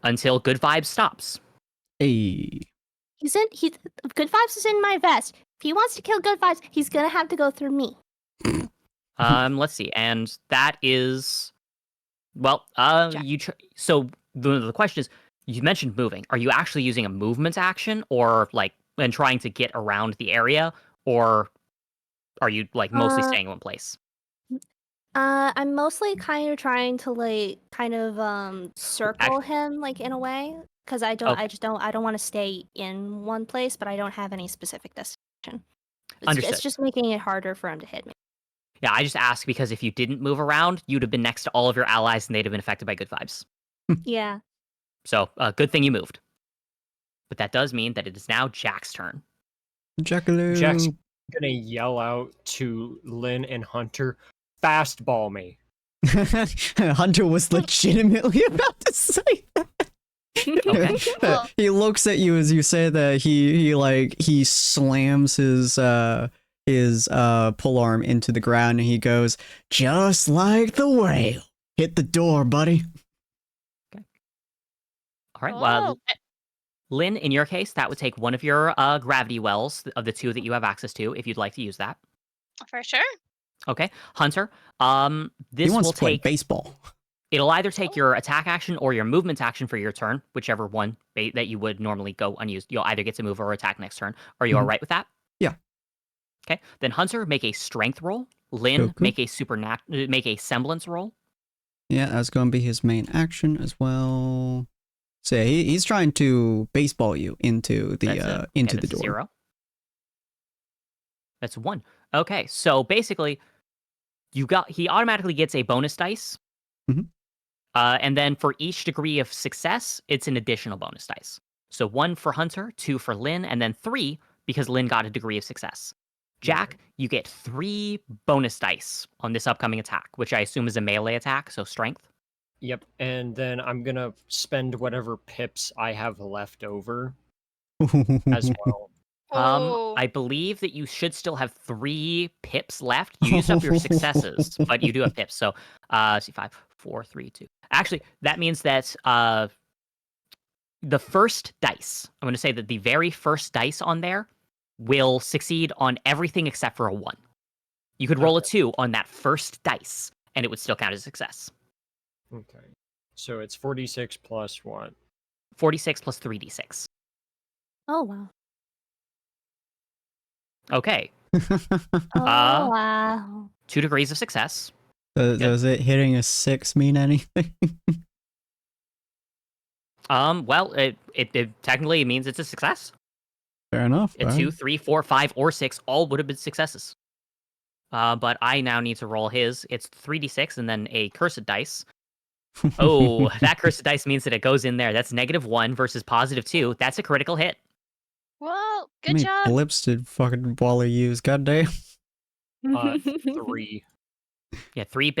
until good vibes stops. Hey. Good vibes is in my vest. If he wants to kill good vibes, he's gonna have to go through me. Let's see, and that is, well, so the question is, you mentioned moving. Are you actually using a movement action, or and trying to get around the area, or are you mostly staying in one place? I'm mostly kind of trying to circle him in a way, because I don't want to stay in one place, but I don't have any specific destination. Understood. It's just making it harder for him to hit me. Yeah, I just asked because if you didn't move around, you'd have been next to all of your allies and they'd have been affected by good vibes. Yeah. So, good thing you moved. But that does mean that it is now Jack's turn. Jackaloo. Jack's gonna yell out to Lynn and Hunter, fastball me. Hunter was legitimately about to say that. Okay. He looks at you as you say that. He slams his pull arm into the ground and he goes, just like the whale. Hit the door, buddy. Okay. All right. Well, Lynn, in your case, that would take one of your gravity wells of the 2 that you have access to, if you'd like to use that. For sure. Okay. Hunter, this He wants will to play take baseball. It'll either take your attack action or your movement action for your turn, whichever one that you would normally go unused. You'll either get to move or attack next turn. Are you all right with that? Yeah. Okay. Then Hunter, make a strength roll. Lynn, make a semblance roll. Yeah, that's going to be his main action as well. So yeah, he's trying to baseball you into the door. 0. That's 1. Okay, so basically, he automatically gets a bonus dice. Mhm. And then for each degree of success, it's an additional bonus dice. So 1 for Hunter, 2 for Lynn, and then 3 because Lynn got a degree of success. Jack, you get 3 bonus dice on this upcoming attack, which I assume is a melee attack, so strength. Yep, and then I'm gonna spend whatever pips I have left over as well. I believe that you should still have 3 pips left. You used up your successes, but you do have pips. So, see, 5, 4, 3, 2. Actually, that means that the first dice, I'm going to say that the very first dice on there will succeed on everything except for a 1. You could roll a 2 on that first dice, and it would still count as a success. Okay. So it's 46 plus what? 46 plus 3d6. Oh wow. Okay. Oh wow. 2 degrees of success. Does it hitting a 6 mean anything? Well, it technically means it's a success. Fair enough. A 2, 3, 4, 5, or 6 all would have been successes. But I now need to roll his. It's 3d6 and then a cursed dice. Oh, that cursed dice means that it goes in there. That's -1 versus +2. That's a critical hit. Whoa, How good many job. blips did fucking Wally use? Goddamn. 3. Yeah, 3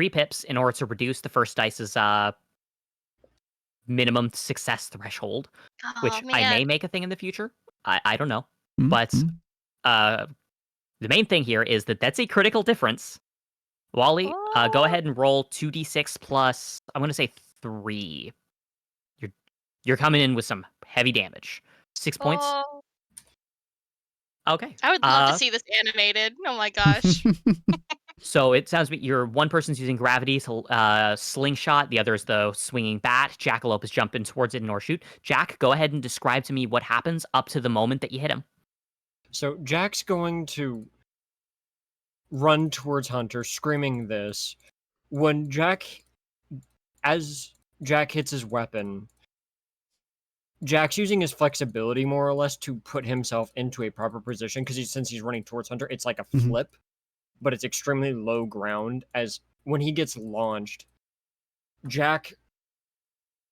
pips in order to reduce the first dice's minimum success threshold, which Oh, I may man. make a thing in the future. I don't know. Mm, But mm. the main thing here is that that's a critical difference. Wally, go ahead and roll 2d6 plus, I'm going to say 3. You're coming in with some heavy damage. 6 points. Oh, Okay. I would love to see this animated. Oh my gosh. So it sounds like you're one person's using gravity to slingshot, the other is the swinging bat. Jackalope is jumping towards it in or shoot. Jack, go ahead and describe to me what happens up to the moment that you hit him. So Jack's going to run towards Hunter, screaming this. As Jack hits his weapon, Jack's using his flexibility more or less to put himself into a proper position because since he's running towards Hunter, it's like a Mhm. flip, but it's extremely low ground. As when he gets launched, Jack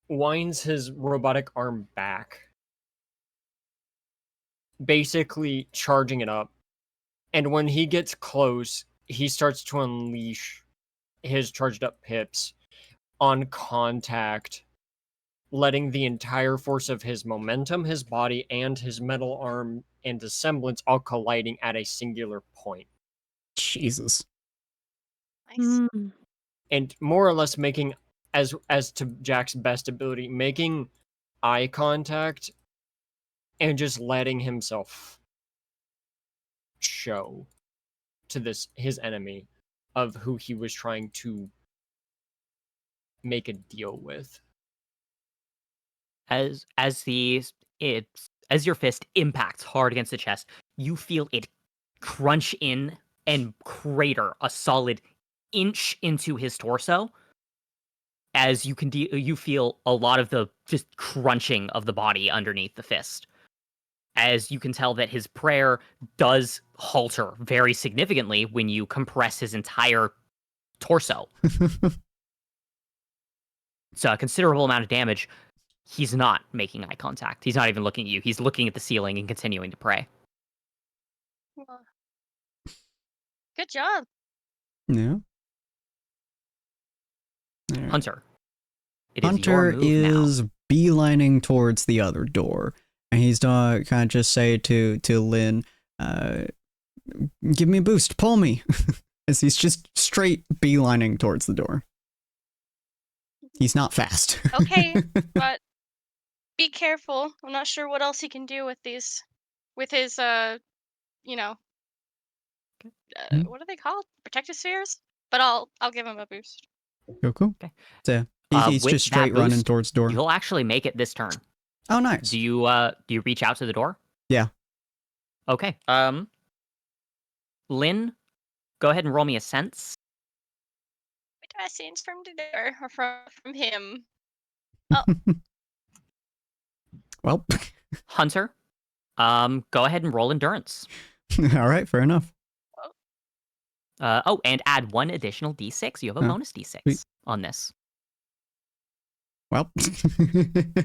winds his robotic arm back, basically charging it up. And when he gets close, he starts to unleash his charged up pips on contact, letting the entire force of his momentum, his body, and his metal arm and his semblance all colliding at a singular point. Jesus. Nice. And more or less making, as to Jack's best ability, making eye contact and just letting himself show to his enemy of who he was trying to make a deal with. As your fist impacts hard against the chest, you feel it crunch in and crater a solid inch into his torso. As you feel a lot of the just crunching of the body underneath the fist. As you can tell that his prayer does halter very significantly when you compress his entire torso. It's a considerable amount of damage. He's not making eye contact. He's not even looking at you. He's looking at the ceiling and continuing to pray. Well, good job. Yeah. Alright. Hunter. It is Hunter your move is now. beelining towards the other door. And he's gonna kind of just say to Lynn, give me a boost, pull me. As he's just straight beelining towards the door. He's not fast. Okay, but be careful. I'm not sure what else he can do with his, you know, what are they called? Protective spheres? But I'll give him a boost. Cool. Okay. So he's With just that straight running boost, towards the door. You'll actually make it this turn. Oh, nice. Do you reach out to the door? Yeah. Okay. Lynn, go ahead and roll me a sense. What do I sense from the door or from him? Well, Hunter, go ahead and roll endurance. all right, fair enough. And add 1 additional d6. You have a bonus d6 sweet. on this. Well,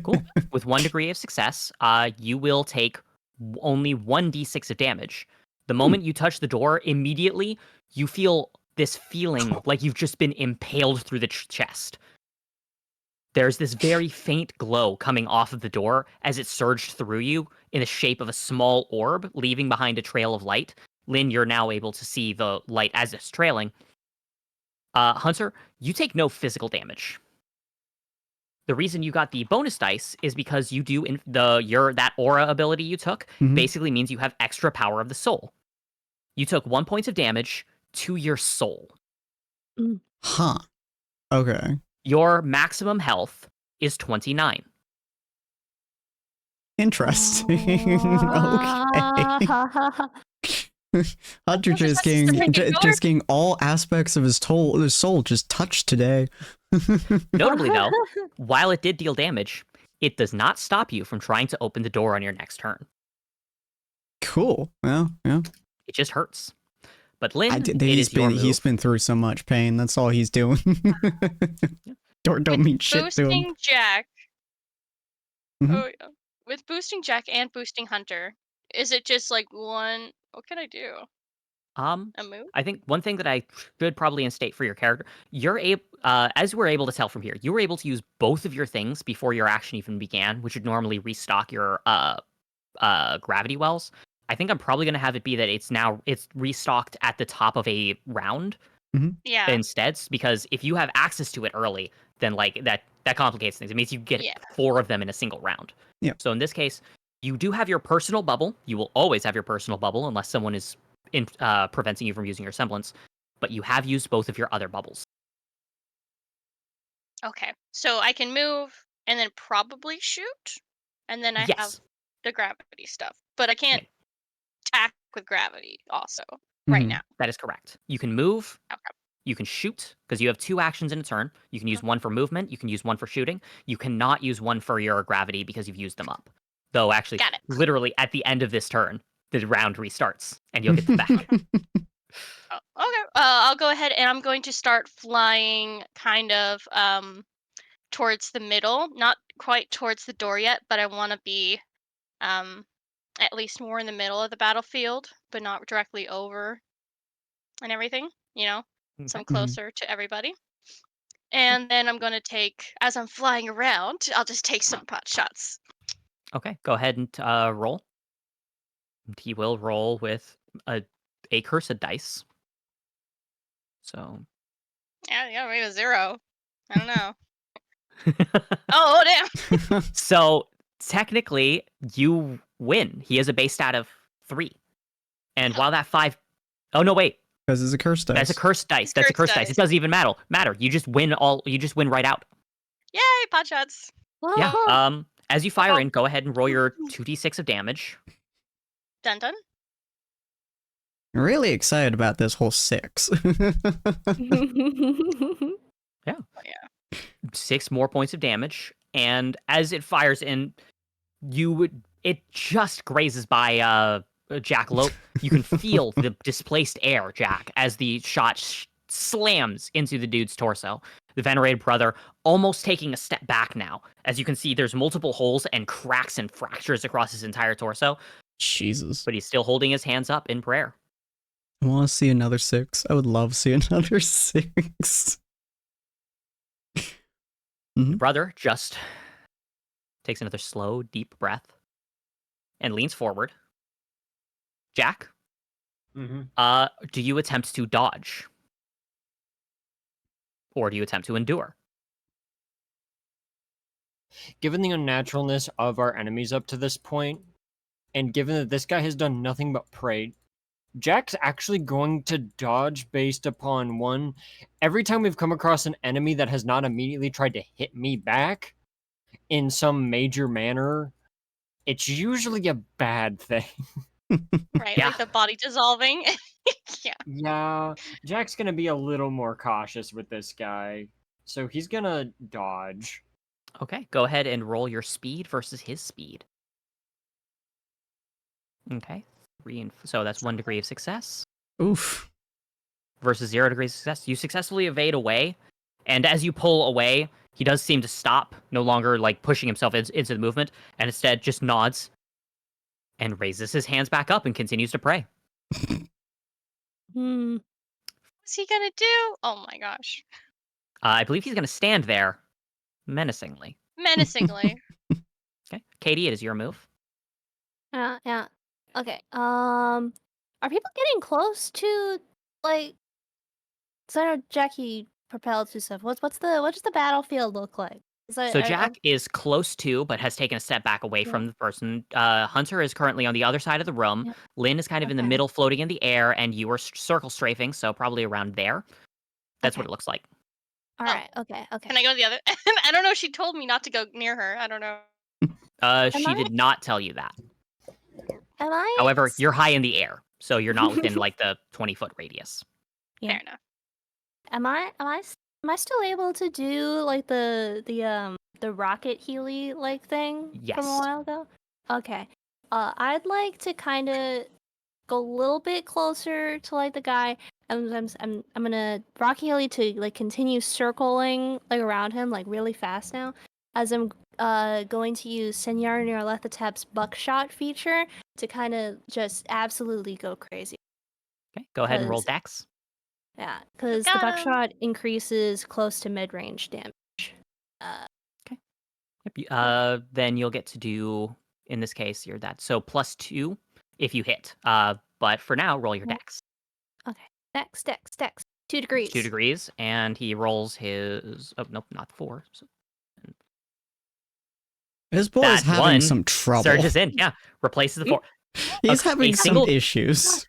Cool. With 1 degree of success, you will take only 1 d6 of damage. The moment you touch the door, immediately you feel this feeling like you've just been impaled through the chest. There's this very faint glow coming off of the door as it surged through you in the shape of a small orb, leaving behind a trail of light. Lynn, you're now able to see the light as it's trailing. Hunter, you take no physical damage. The reason you got the bonus dice is because you do that aura ability you took basically means you have extra power of the soul. You took 1 point of damage to your soul. Huh. Okay. Your maximum health is 29. Interesting. Okay. Hunter just That's the freaking just getting all aspects of his soul just touched today. Notably, though, while it did deal damage, it does not stop you from trying to open the door on your next turn. Cool. Well, yeah. It just hurts. But Lynn, He's been through so much pain. That's all he's doing. Don't mean shit to him. Boosting Jack. Mhm. Oh yeah. With boosting Jack and boosting Hunter, is it just like one? What can I do? A move? I think one thing that I should probably instate for your character, you're able, as we're able to tell from here, you were able to use both of your things before your action even began, which would normally restock your gravity wells. I think I'm probably going to have it be that it's restocked at the top of a round Yeah. instead, because if you have access to it early, then like that complicates things. It means you get Yeah. 4 of them in a single round. Yeah. So in this case, you do have your personal bubble. You will always have your personal bubble unless someone is preventing you from using your semblance, but you have used both of your other bubbles. Okay. So I can move and then probably shoot, and then I have Yes. the gravity stuff, but I can't attack with gravity also right Mhm. now. That is correct. You can move. Okay. You can shoot because you have 2 actions in a turn. You can use one for movement. You can use one for shooting. You cannot use one for your gravity because you've used them up. Though actually, Got it. literally at the end of this turn, the round restarts and you'll get them back. Oh, okay. I'll go ahead and I'm going to start flying kind of towards the middle, not quite towards the door yet, but I want to be at least more in the middle of the battlefield, but not directly over and everything, so I'm closer to everybody. And then I'm going to take, as I'm flying around, I'll just take some pot shots. Okay, go ahead and roll. He will roll with a cursed dice. So. Yeah, maybe a 0. I don't know. Oh, damn. So technically, you win. He has a base stat of 3, and while that 5, oh no, wait, Because it's a curse dice. that's a cursed dice. That's a cursed dice. It doesn't even matter. You just win You just win right out. Yay, pot shots. Yeah. As you fire in, go ahead and roll your 2d6 of damage. Dun dun. I'm really excited about this whole 6. Yeah. Oh, yeah. 6 more points of damage, and as it fires in, it just grazes by Jack Lope. You can feel the displaced air, Jack, as the shot slams into the dude's torso. The venerated brother almost taking a step back now. As you can see, there's multiple holes and cracks and fractures across his entire torso. Jesus. But he's still holding his hands up in prayer. I want to see another 6. I would love to see another 6. The brother just takes another slow, deep breath and leans forward. Jack, do you attempt to dodge? Or do you attempt to endure? Given the unnaturalness of our enemies up to this point, and given that this guy has done nothing but pray, Jack's actually going to dodge based upon one. Every time we've come across an enemy that has not immediately tried to hit me back in some major manner, it's usually a bad thing. Right, Yeah. like the body dissolving. Yeah. Yeah, Jack's going to be a little more cautious with this guy, so he's going to dodge. Okay, go ahead and roll your speed versus his speed. Okay, so that's 1 degree of success. Oof. Versus 0 degrees of success. You successfully evade away, and as you pull away, he does seem to stop, no longer like pushing himself into the movement, and instead just nods and raises his hands back up and continues to pray. What's he gonna do? Oh my gosh. I believe he's going to stand there menacingly. Menacingly. Okay, Katie, it is your move. Yeah. Okay. Are people getting close to like? So I know Jackie propelled to stuff. What does the battlefield look like? So Jack is close to, but has taken a step back away from the person. Hunter is currently on the other side of the room. Yeah. Lynn is kind of in the middle, floating in the air, and you are circle strafing, so probably around there. That's what it looks like. All right. Okay. Can I go to the other? I don't know. She told me not to go near her. I don't know. She I- did not tell you that. Am I? However, you're high in the air, so you're not within like the 20-foot radius. Yeah. Fair enough. Am I still able to do like the rocket Healy like thing from Yes. a while ago? Okay. I'd like to kind of go a little bit closer to like the guy. I'm gonna rocket Healy to like continue circling like around him like really fast now, as I'm going to use Senor Nyarlathotep's buckshot feature to kind of just absolutely go crazy. Okay, go ahead and roll 'Cause- Dex. Yeah, because the Got 'em. buckshot increases close to mid-range damage. Yep. Then you'll get to do, in this case, you're that. So +2 if you hit. But for now, roll your Okay. Dex. Dex. 2 degrees. 2 degrees, and he rolls his. Oh nope, not 4. So This boy is that having one some trouble. surges in. Yeah, replaces the 4. He's Okay, having a some single- issues.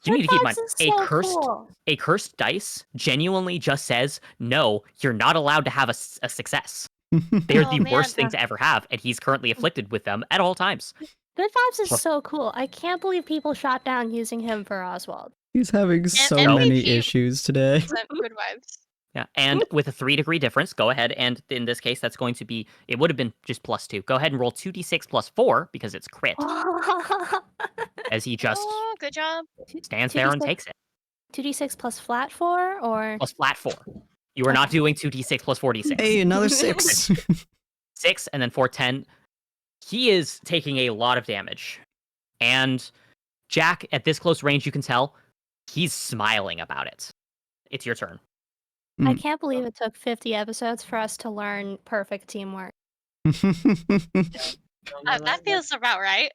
You need to keep in mind, This is so cool. a cursed dice genuinely just says no. You're not allowed to have a success. They're Oh, the man. worst thing to ever have, and he's currently afflicted with them at all times. Good Vibes is Plus- so cool. I can't believe people shot down using him for Oswald. He's having so and many MVP. issues today. Good vibes. Yeah, and with a 3-degree difference, go ahead, and in this case, that's going to be, it would have been just +2. Go ahead and roll 2d6 +4, because it's crit, as he just Oh, good job. stands there and takes it. 2d6 plus flat 4, or Plus flat 4. You are not doing 2d6 plus 4d6. Hey, another 6. 6, and then 4, 10. He is taking a lot of damage. And Jack, at this close range, you can tell, he's smiling about it. It's your turn. I can't believe it took 50 episodes for us to learn perfect teamwork. That feels about right.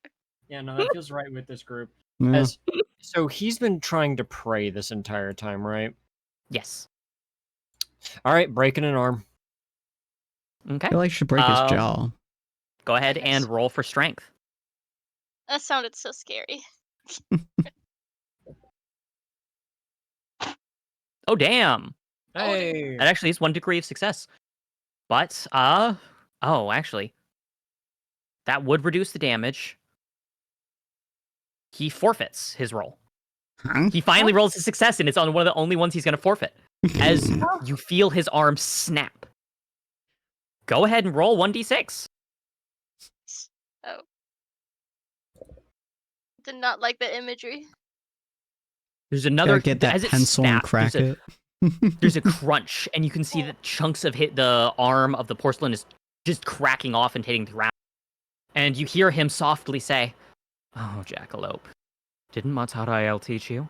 Yeah, no, that feels right with this group. Yeah. So he's been trying to pray this entire time, right? Yes. All right, breaking an arm. Okay. I feel like I should break his jaw. Go ahead and roll for strength. That sounded so scary. Oh, damn. Hey. That actually is 1 degree of success. But, actually, that would reduce the damage. He forfeits his roll. Huh? He finally rolls a success, and it's on one of the only ones he's going to forfeit. As you feel his arm snap. Go ahead and roll 1d6. Oh. Did not like the imagery. There's another. Gotta get that as it pencil and snaps, crack there's it. there's a crunch, and you can see that chunks of the arm of the porcelain is just cracking off and hitting the ground. And you hear him softly say, "Oh, Jackalope, didn't Matarael teach you?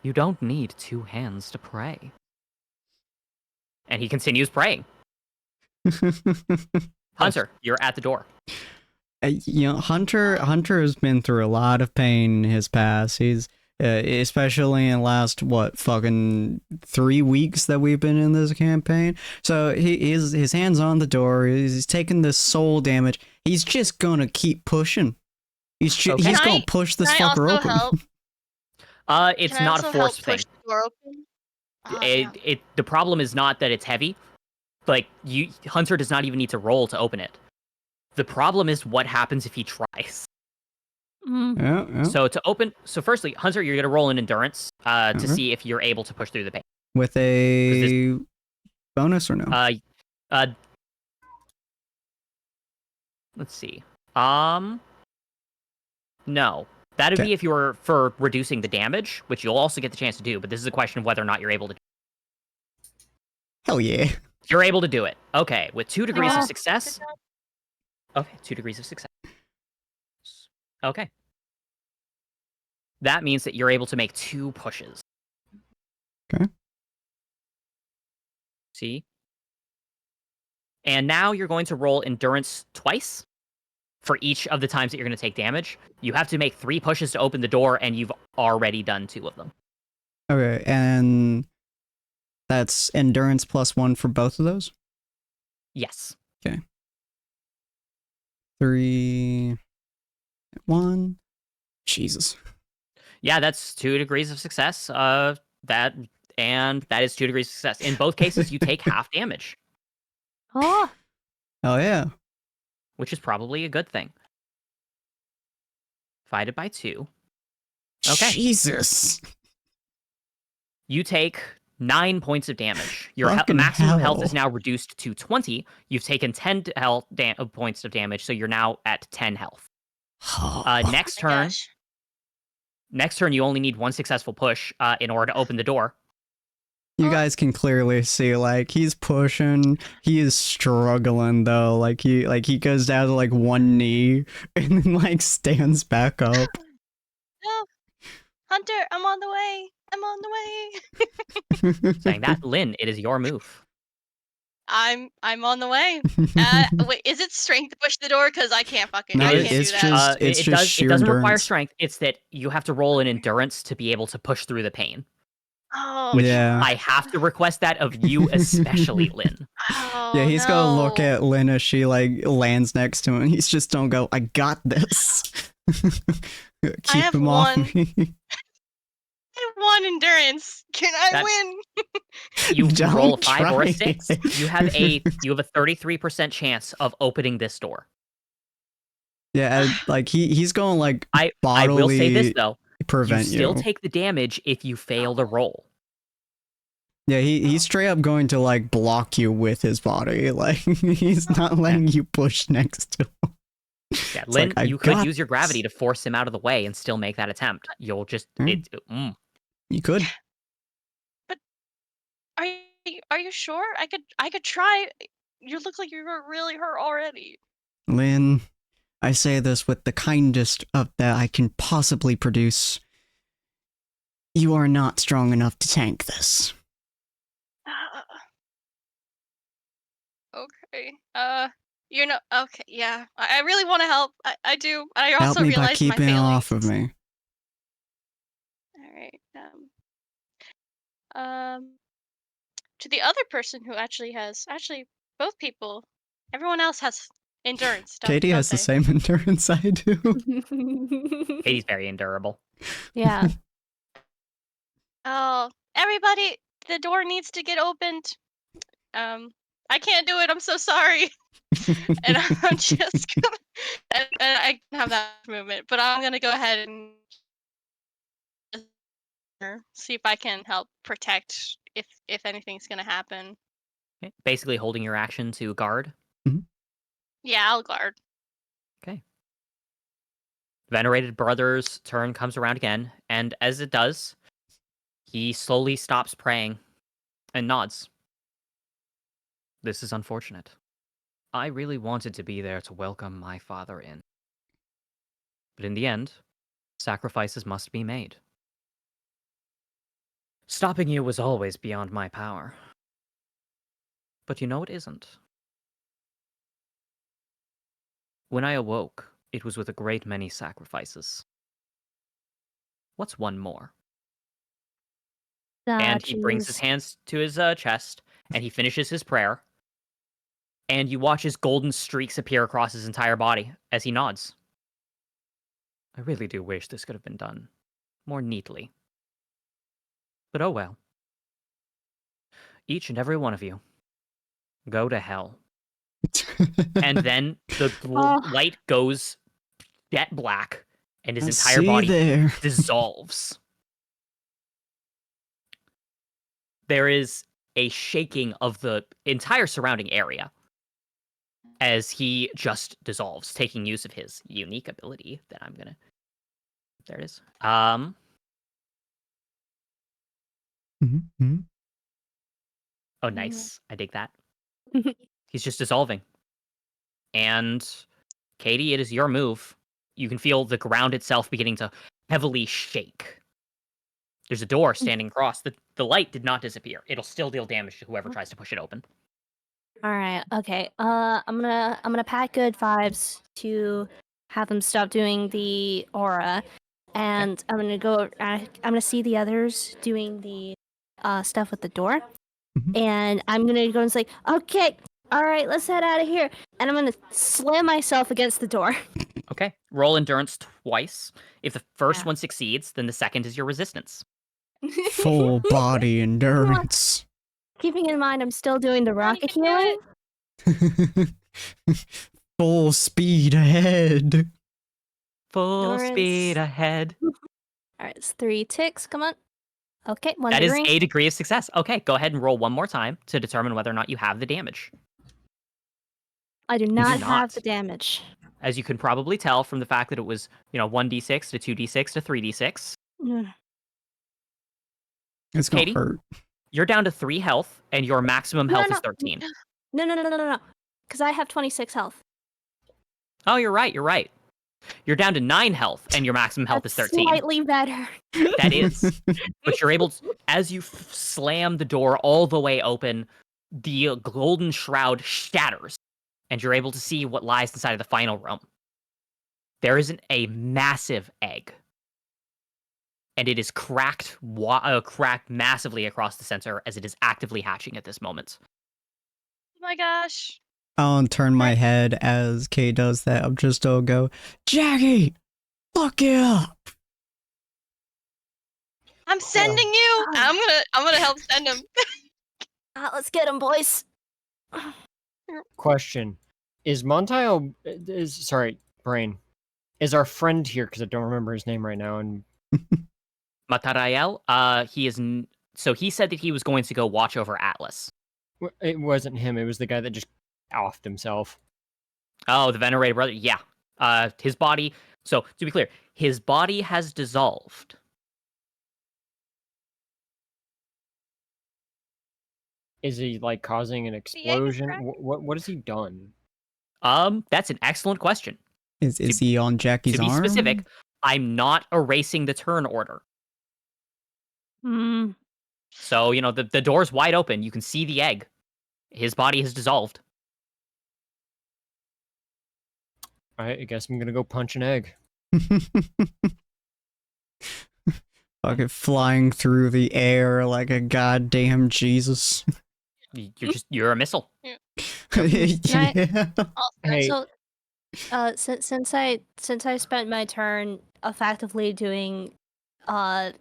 You don't need 2 hands to pray." And he continues praying. Hunter, you're at the door. Hunter has been through a lot of pain in his past. He's especially in the last fucking 3 weeks that we've been in this campaign. So his hands on the door. He's taking this soul damage. He's just gonna keep pushing. He's Okay. he's Can gonna I- push this Can I fucker also open. help? It's Can I not a also force help thing. push the door open? Oh, damn. The problem is not that it's heavy. Like, Hunter does not even need to roll to open it. The problem is what happens if he tries. Yeah. So firstly, Hunter, you're gonna roll an endurance to Uh-huh. see if you're able to push through the pain. With a bonus or no? Let's see. No. That'd Okay. be if you were for reducing the damage, which you'll also get the chance to do, but this is a question of whether or not you're able to. Hell yeah. You're able to do it. Okay, with 2 degrees Yeah. of success. Okay, 2 degrees of success. Okay. That means that you're able to make 2 pushes. Okay. See? And now you're going to roll endurance twice for each of the times that you're going to take damage. You have to make 3 pushes to open the door, and you've already done 2 of them. Okay, and that's endurance +1 for both of those? Yes. 3, 1. Jesus. Yeah, that's 2 degrees of success. That And that is 2 degrees of success. In both cases, you take half damage, Oh, Oh yeah. which is probably a good thing. Divided by 2. Okay. Jesus. You take 9 points of damage. Your Fucking maximum health hell. is now reduced to 20. You've taken 10 points of damage, so you're now at 10 health. Next Oh my turn, gosh. you only need 1 successful push in order to open the door. You guys can clearly see, like, he's pushing. He is struggling though. Like he goes down to like one knee and then like stands back up. No, Hunter, I'm on the way. I'm on the way. Saying that, Lynn, it is your move. I'm on the way. Wait, is it strength to push the door? Because I can't fucking. No, I can't it's do that. just it's it just does. sheer It doesn't require endurance. strength. It's that you have to roll an endurance to be able to push through the pain. Oh, Which Yeah. I have to request that of you, especially Lynn. oh, Yeah, he's gonna look no. at Lynn as she like lands next to him. He's just don't go. I got this. Keep have him off one. me. I have 1 endurance. Can I That- win? You Don't roll a 5 or a try. 6. You have a 33% chance of opening this door. Yeah, like he's going like I will say this bodily though. You prevent still take the damage if you fail to roll. Yeah, he's straight up going to like block you with his body. Like he's not letting you push next to him. Yeah, It's Lynn, like, I you could got use your gravity this. to force him out of the way and still make that attempt. You'll just You could. Are you sure? I could try. You look like you're really hurt already. Lynn, I say this with the kindest of that I can possibly produce. You are not strong enough to tank this. Okay. Okay. Yeah. I really want to help. I do. I Help also me by realize my keeping it failings. off of me. All right. To the other person who actually both people, everyone else has endurance. Katie don't has the they? same endurance I do. Katie's very endurable. yeah. Oh, everybody, the door needs to get opened. I can't do it. I'm so sorry. And I'm just gonna, and I can have that movement, but I'm gonna go ahead and see if I can help protect if anything's gonna happen. Okay. Basically holding your action to guard. Yeah, I'll guard. Okay. Venerated Brother's turn comes around again, and as it does, he slowly stops praying and nods. This is unfortunate. I really wanted to be there to welcome my father in. But in the end, sacrifices must be made. Stopping you was always beyond my power. But you know it isn't. When I awoke, it was with a great many sacrifices. What's one more? And he brings his hands to his chest, and he finishes his prayer. And you watch his golden streaks appear across his entire body as he nods. I really do wish this could have been done more neatly. But oh well. Each and every one of you, go to hell. And then the light goes jet black, and his entire body there. dissolves. There is a shaking of the entire surrounding area as he just dissolves, taking use of his unique ability that I'm gonna. There it is. Mm-hmm. Oh, nice. I dig that. He's just dissolving. And Katie, it is your move. You can feel the ground itself beginning to heavily shake. There's a door standing across. The light did not disappear. It'll still deal damage to whoever tries to push it open. All right. Okay. I'm gonna pack good vibes to have them stop doing the aura, and I'm gonna go. I'm gonna see the others doing the stuff with the door, and I'm gonna go and say, "Okay, all right, let's head out of here." And I'm gonna slam myself against the door. Okay. Roll endurance twice. If the first Yeah. one succeeds, then the second is your resistance. Full body endurance. Keeping in mind, I'm still doing the rocket even healing. Full speed ahead. Full Endurance. speed ahead. Alright, it's 3 ticks. Come on. Okay, 1 That is degree. a degree of success. Okay, go ahead and roll one more time to determine whether or not you have the damage. I do do not not. have the damage. As you can probably tell from the fact that it was, 1d6 to 2d6 to 3d6. Ugh. It's gonna Katie? hurt. You're down to 3 health, and your maximum No, health no. is 13. No. Because I have 26 health. Oh, you're right. You're down to 9 health, and your maximum health is That's 13. slightly better. That is. But you're able to, as you slam the door all the way open, the golden shroud shatters, and you're able to see what lies inside of the final room. There is a massive egg, and it is cracked massively across the center as it is actively hatching at this moment. Oh my gosh. I'll turn my head as Kay does that. I'm just go, Jackie, fuck it up. I'm sending you. I'm gonna help send him. Let's get him, boys. Question: Is Montiel? Sorry, brain. Is our friend here? Because I don't remember his name right now. And Matarael, he is. So he said that he was going to go watch over Atlas. it wasn't him. It was the guy that just offed himself. Oh, the venerated brother. Yeah. His body. So to be clear, his body has dissolved. Is he like causing an egg is explosion? cracking? What has he done? That's an excellent question. Is he on Jackie's To be arm? specific, I'm not erasing the turn order. Hmm. So, the door's wide open. You can see the egg. His body has dissolved. All right, I guess I'm gonna go punch an egg. Fucking flying through the air like a goddamn Jesus. You're a missile. Yeah. Hey, So, since I spent my turn effectively doing a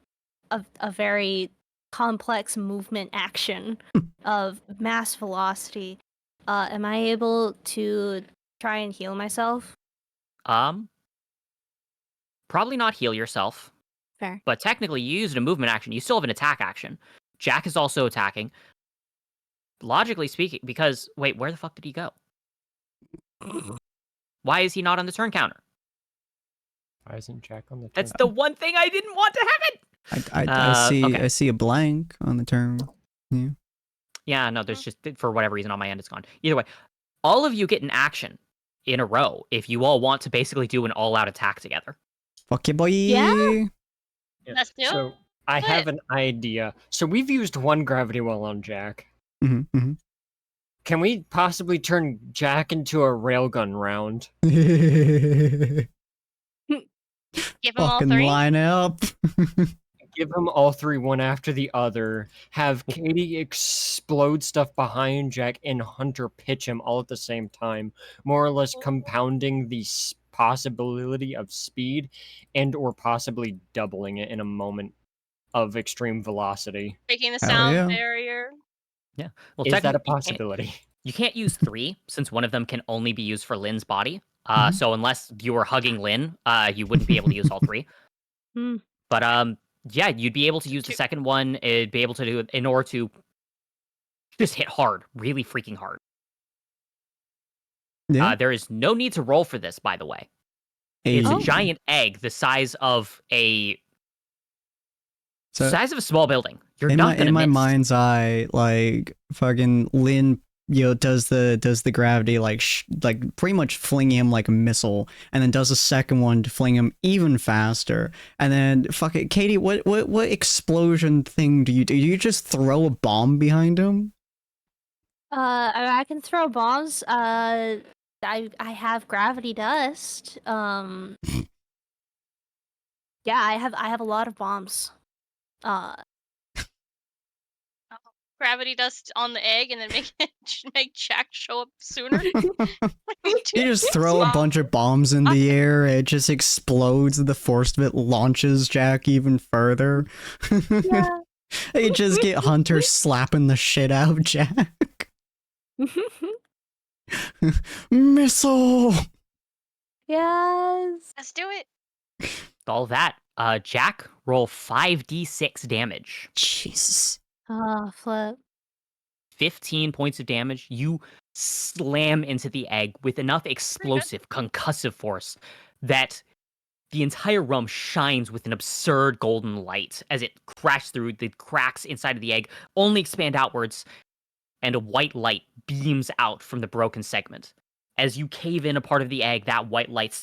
very complex movement action of mass velocity, am I able to try and heal myself? Probably not heal yourself, Fair. but technically you used a movement action. You still have an attack action. Jack is also attacking. Logically speaking, because wait, where the fuck did he go? Why is he not on the turn counter? why isn't Jack on the? That's turn? the one thing I didn't want to happen. I see a blank on the turn. Yeah. Yeah, no, there's just, for whatever reason on my end, it's gone. Either way, all of you get an action in a row if you all want to basically do an all-out attack together. Fuck you, boy. Yeah? Yeah. Let's do it. So I have an idea. So we've used one gravity well on Jack. Mm-hmm, Can we possibly turn Jack into a railgun round? mm-hmm. Give him all Fucking 3. line up. Give them all 3 one after the other. Have Katie explode stuff behind Jack and Hunter pitch him all at the same time, more or less compounding the possibility of speed and or possibly doubling it in a moment of extreme velocity. Breaking the Hell sound yeah. barrier. Well, Is that a technically, possibility? you can't use 3 since one of them can only be used for Lynn's body. Mhm. So unless you were hugging Lynn, you wouldn't be able to use all 3. Hmm. But yeah, you'd be able to use the 2. second one. It'd be able to do it in order to just hit hard, really freaking hard. Yeah. There is no need to roll for this, by the way. It's Hey. a giant egg the size of a So small building. You're in not gonna my miss. mind's eye, like fucking Lynn, does the gravity like pretty much fling him like a missile, and then does a second one to fling him even faster, and then fuck it, Katie, what explosion thing do? You just throw a bomb behind him? I can throw bombs. I have gravity dust. Yeah, I have a lot of bombs. We're gravity dust on the egg and then make Jack show up sooner. You just throw a bunch of bombs in the air, it just explodes, the force of it launches Jack even further. Yeah. You just get Hunter slapping the shit out of Jack. Missile! Yes. Let's do it. All that. Jack, roll 5d6 damage. Jesus. Oh, flip. 15 points of damage. You slam into the egg with enough explosive, concussive force that the entire room shines with an absurd golden light as it crashes through. The cracks inside of the egg only expand outwards, and a white light beams out from the broken segment. As you cave in a part of the egg, that white light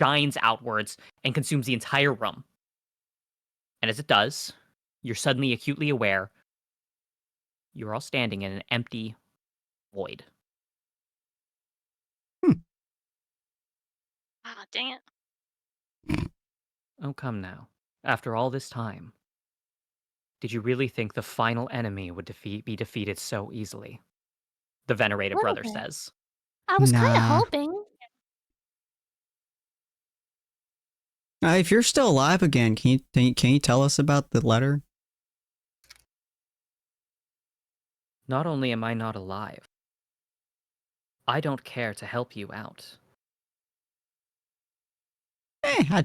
shines outwards and consumes the entire room. And as it does, you're suddenly acutely aware you're all standing in an empty void. Ah, dang it. Oh, come now. After all this time, did you really think the final enemy would be defeated so easily? The venerated Little brother bit. says. I was kind of Nah. hoping. If you're still alive again, can you tell us about the letter? Not only am I not alive, I don't care to help you out. I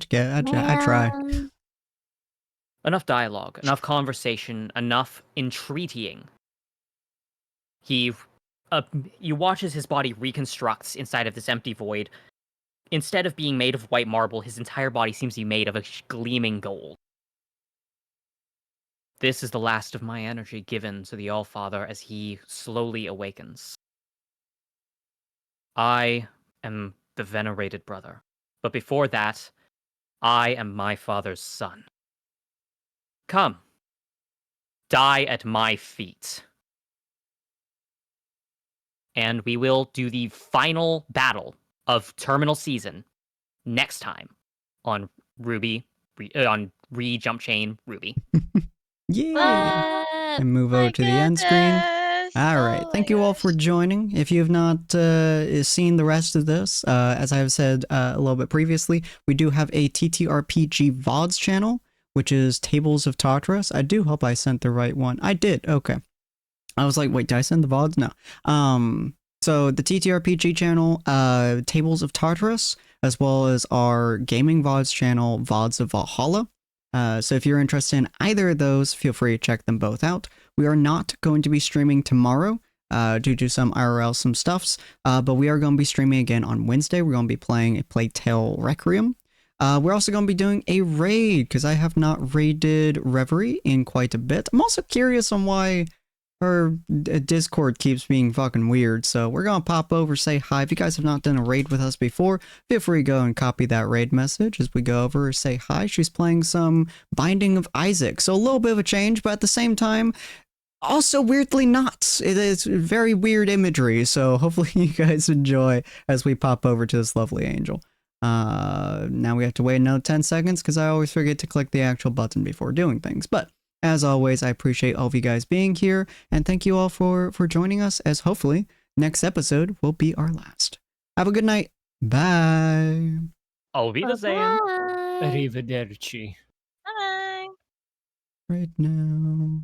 try. Man. Enough dialogue, enough conversation, enough entreatying. You watch as his body reconstructs inside of this empty void. Instead of being made of white marble, his entire body seems to be made of a gleaming gold. This is the last of my energy given to the All-Father as he slowly awakens. I am the venerated brother, but before that, I am my father's son. Come, die at my feet. And we will do the final battle of Terminal Season next time on RWBY, on Jumpchain RWBY. Yeah. What? And move over to the end screen. All right. Oh Thank my you all gosh. for joining. If you have not seen the rest of this, as I have said a little bit previously, we do have a TTRPG VODs channel, which is Tables of Tartarus. I do hope I sent the right one. I did. Okay. I was like, wait, did I send the VODs? No. So the TTRPG channel, Tables of Tartarus, as well as our gaming VODs channel, Vods of Valhalla. So if you're interested in either of those, feel free to check them both out. We are not going to be streaming tomorrow due to some IRL, some stuffs, but we are going to be streaming again on Wednesday. We're going to be playing a Plague Tale Requiem. We're also going to be doing a raid because I have not raided Reverie in quite a bit. I'm also curious on why her Discord keeps being fucking weird, so we're gonna pop over, say hi. If you guys have not done a raid with us before, feel free to go and copy that raid message as we go over, say hi. She's playing some Binding of Isaac, so a little bit of a change, but at the same time, also weirdly not. It is very weird imagery, so hopefully you guys enjoy as we pop over to this lovely angel. Now we have to wait another 10 seconds because I always forget to click the actual button before doing things, but as always, I appreciate all of you guys being here, and thank you all for joining us, as hopefully next episode will be our last. Have a good night. Bye. Auf Wiedersehen. Bye. Arrivederci. Bye. Right now.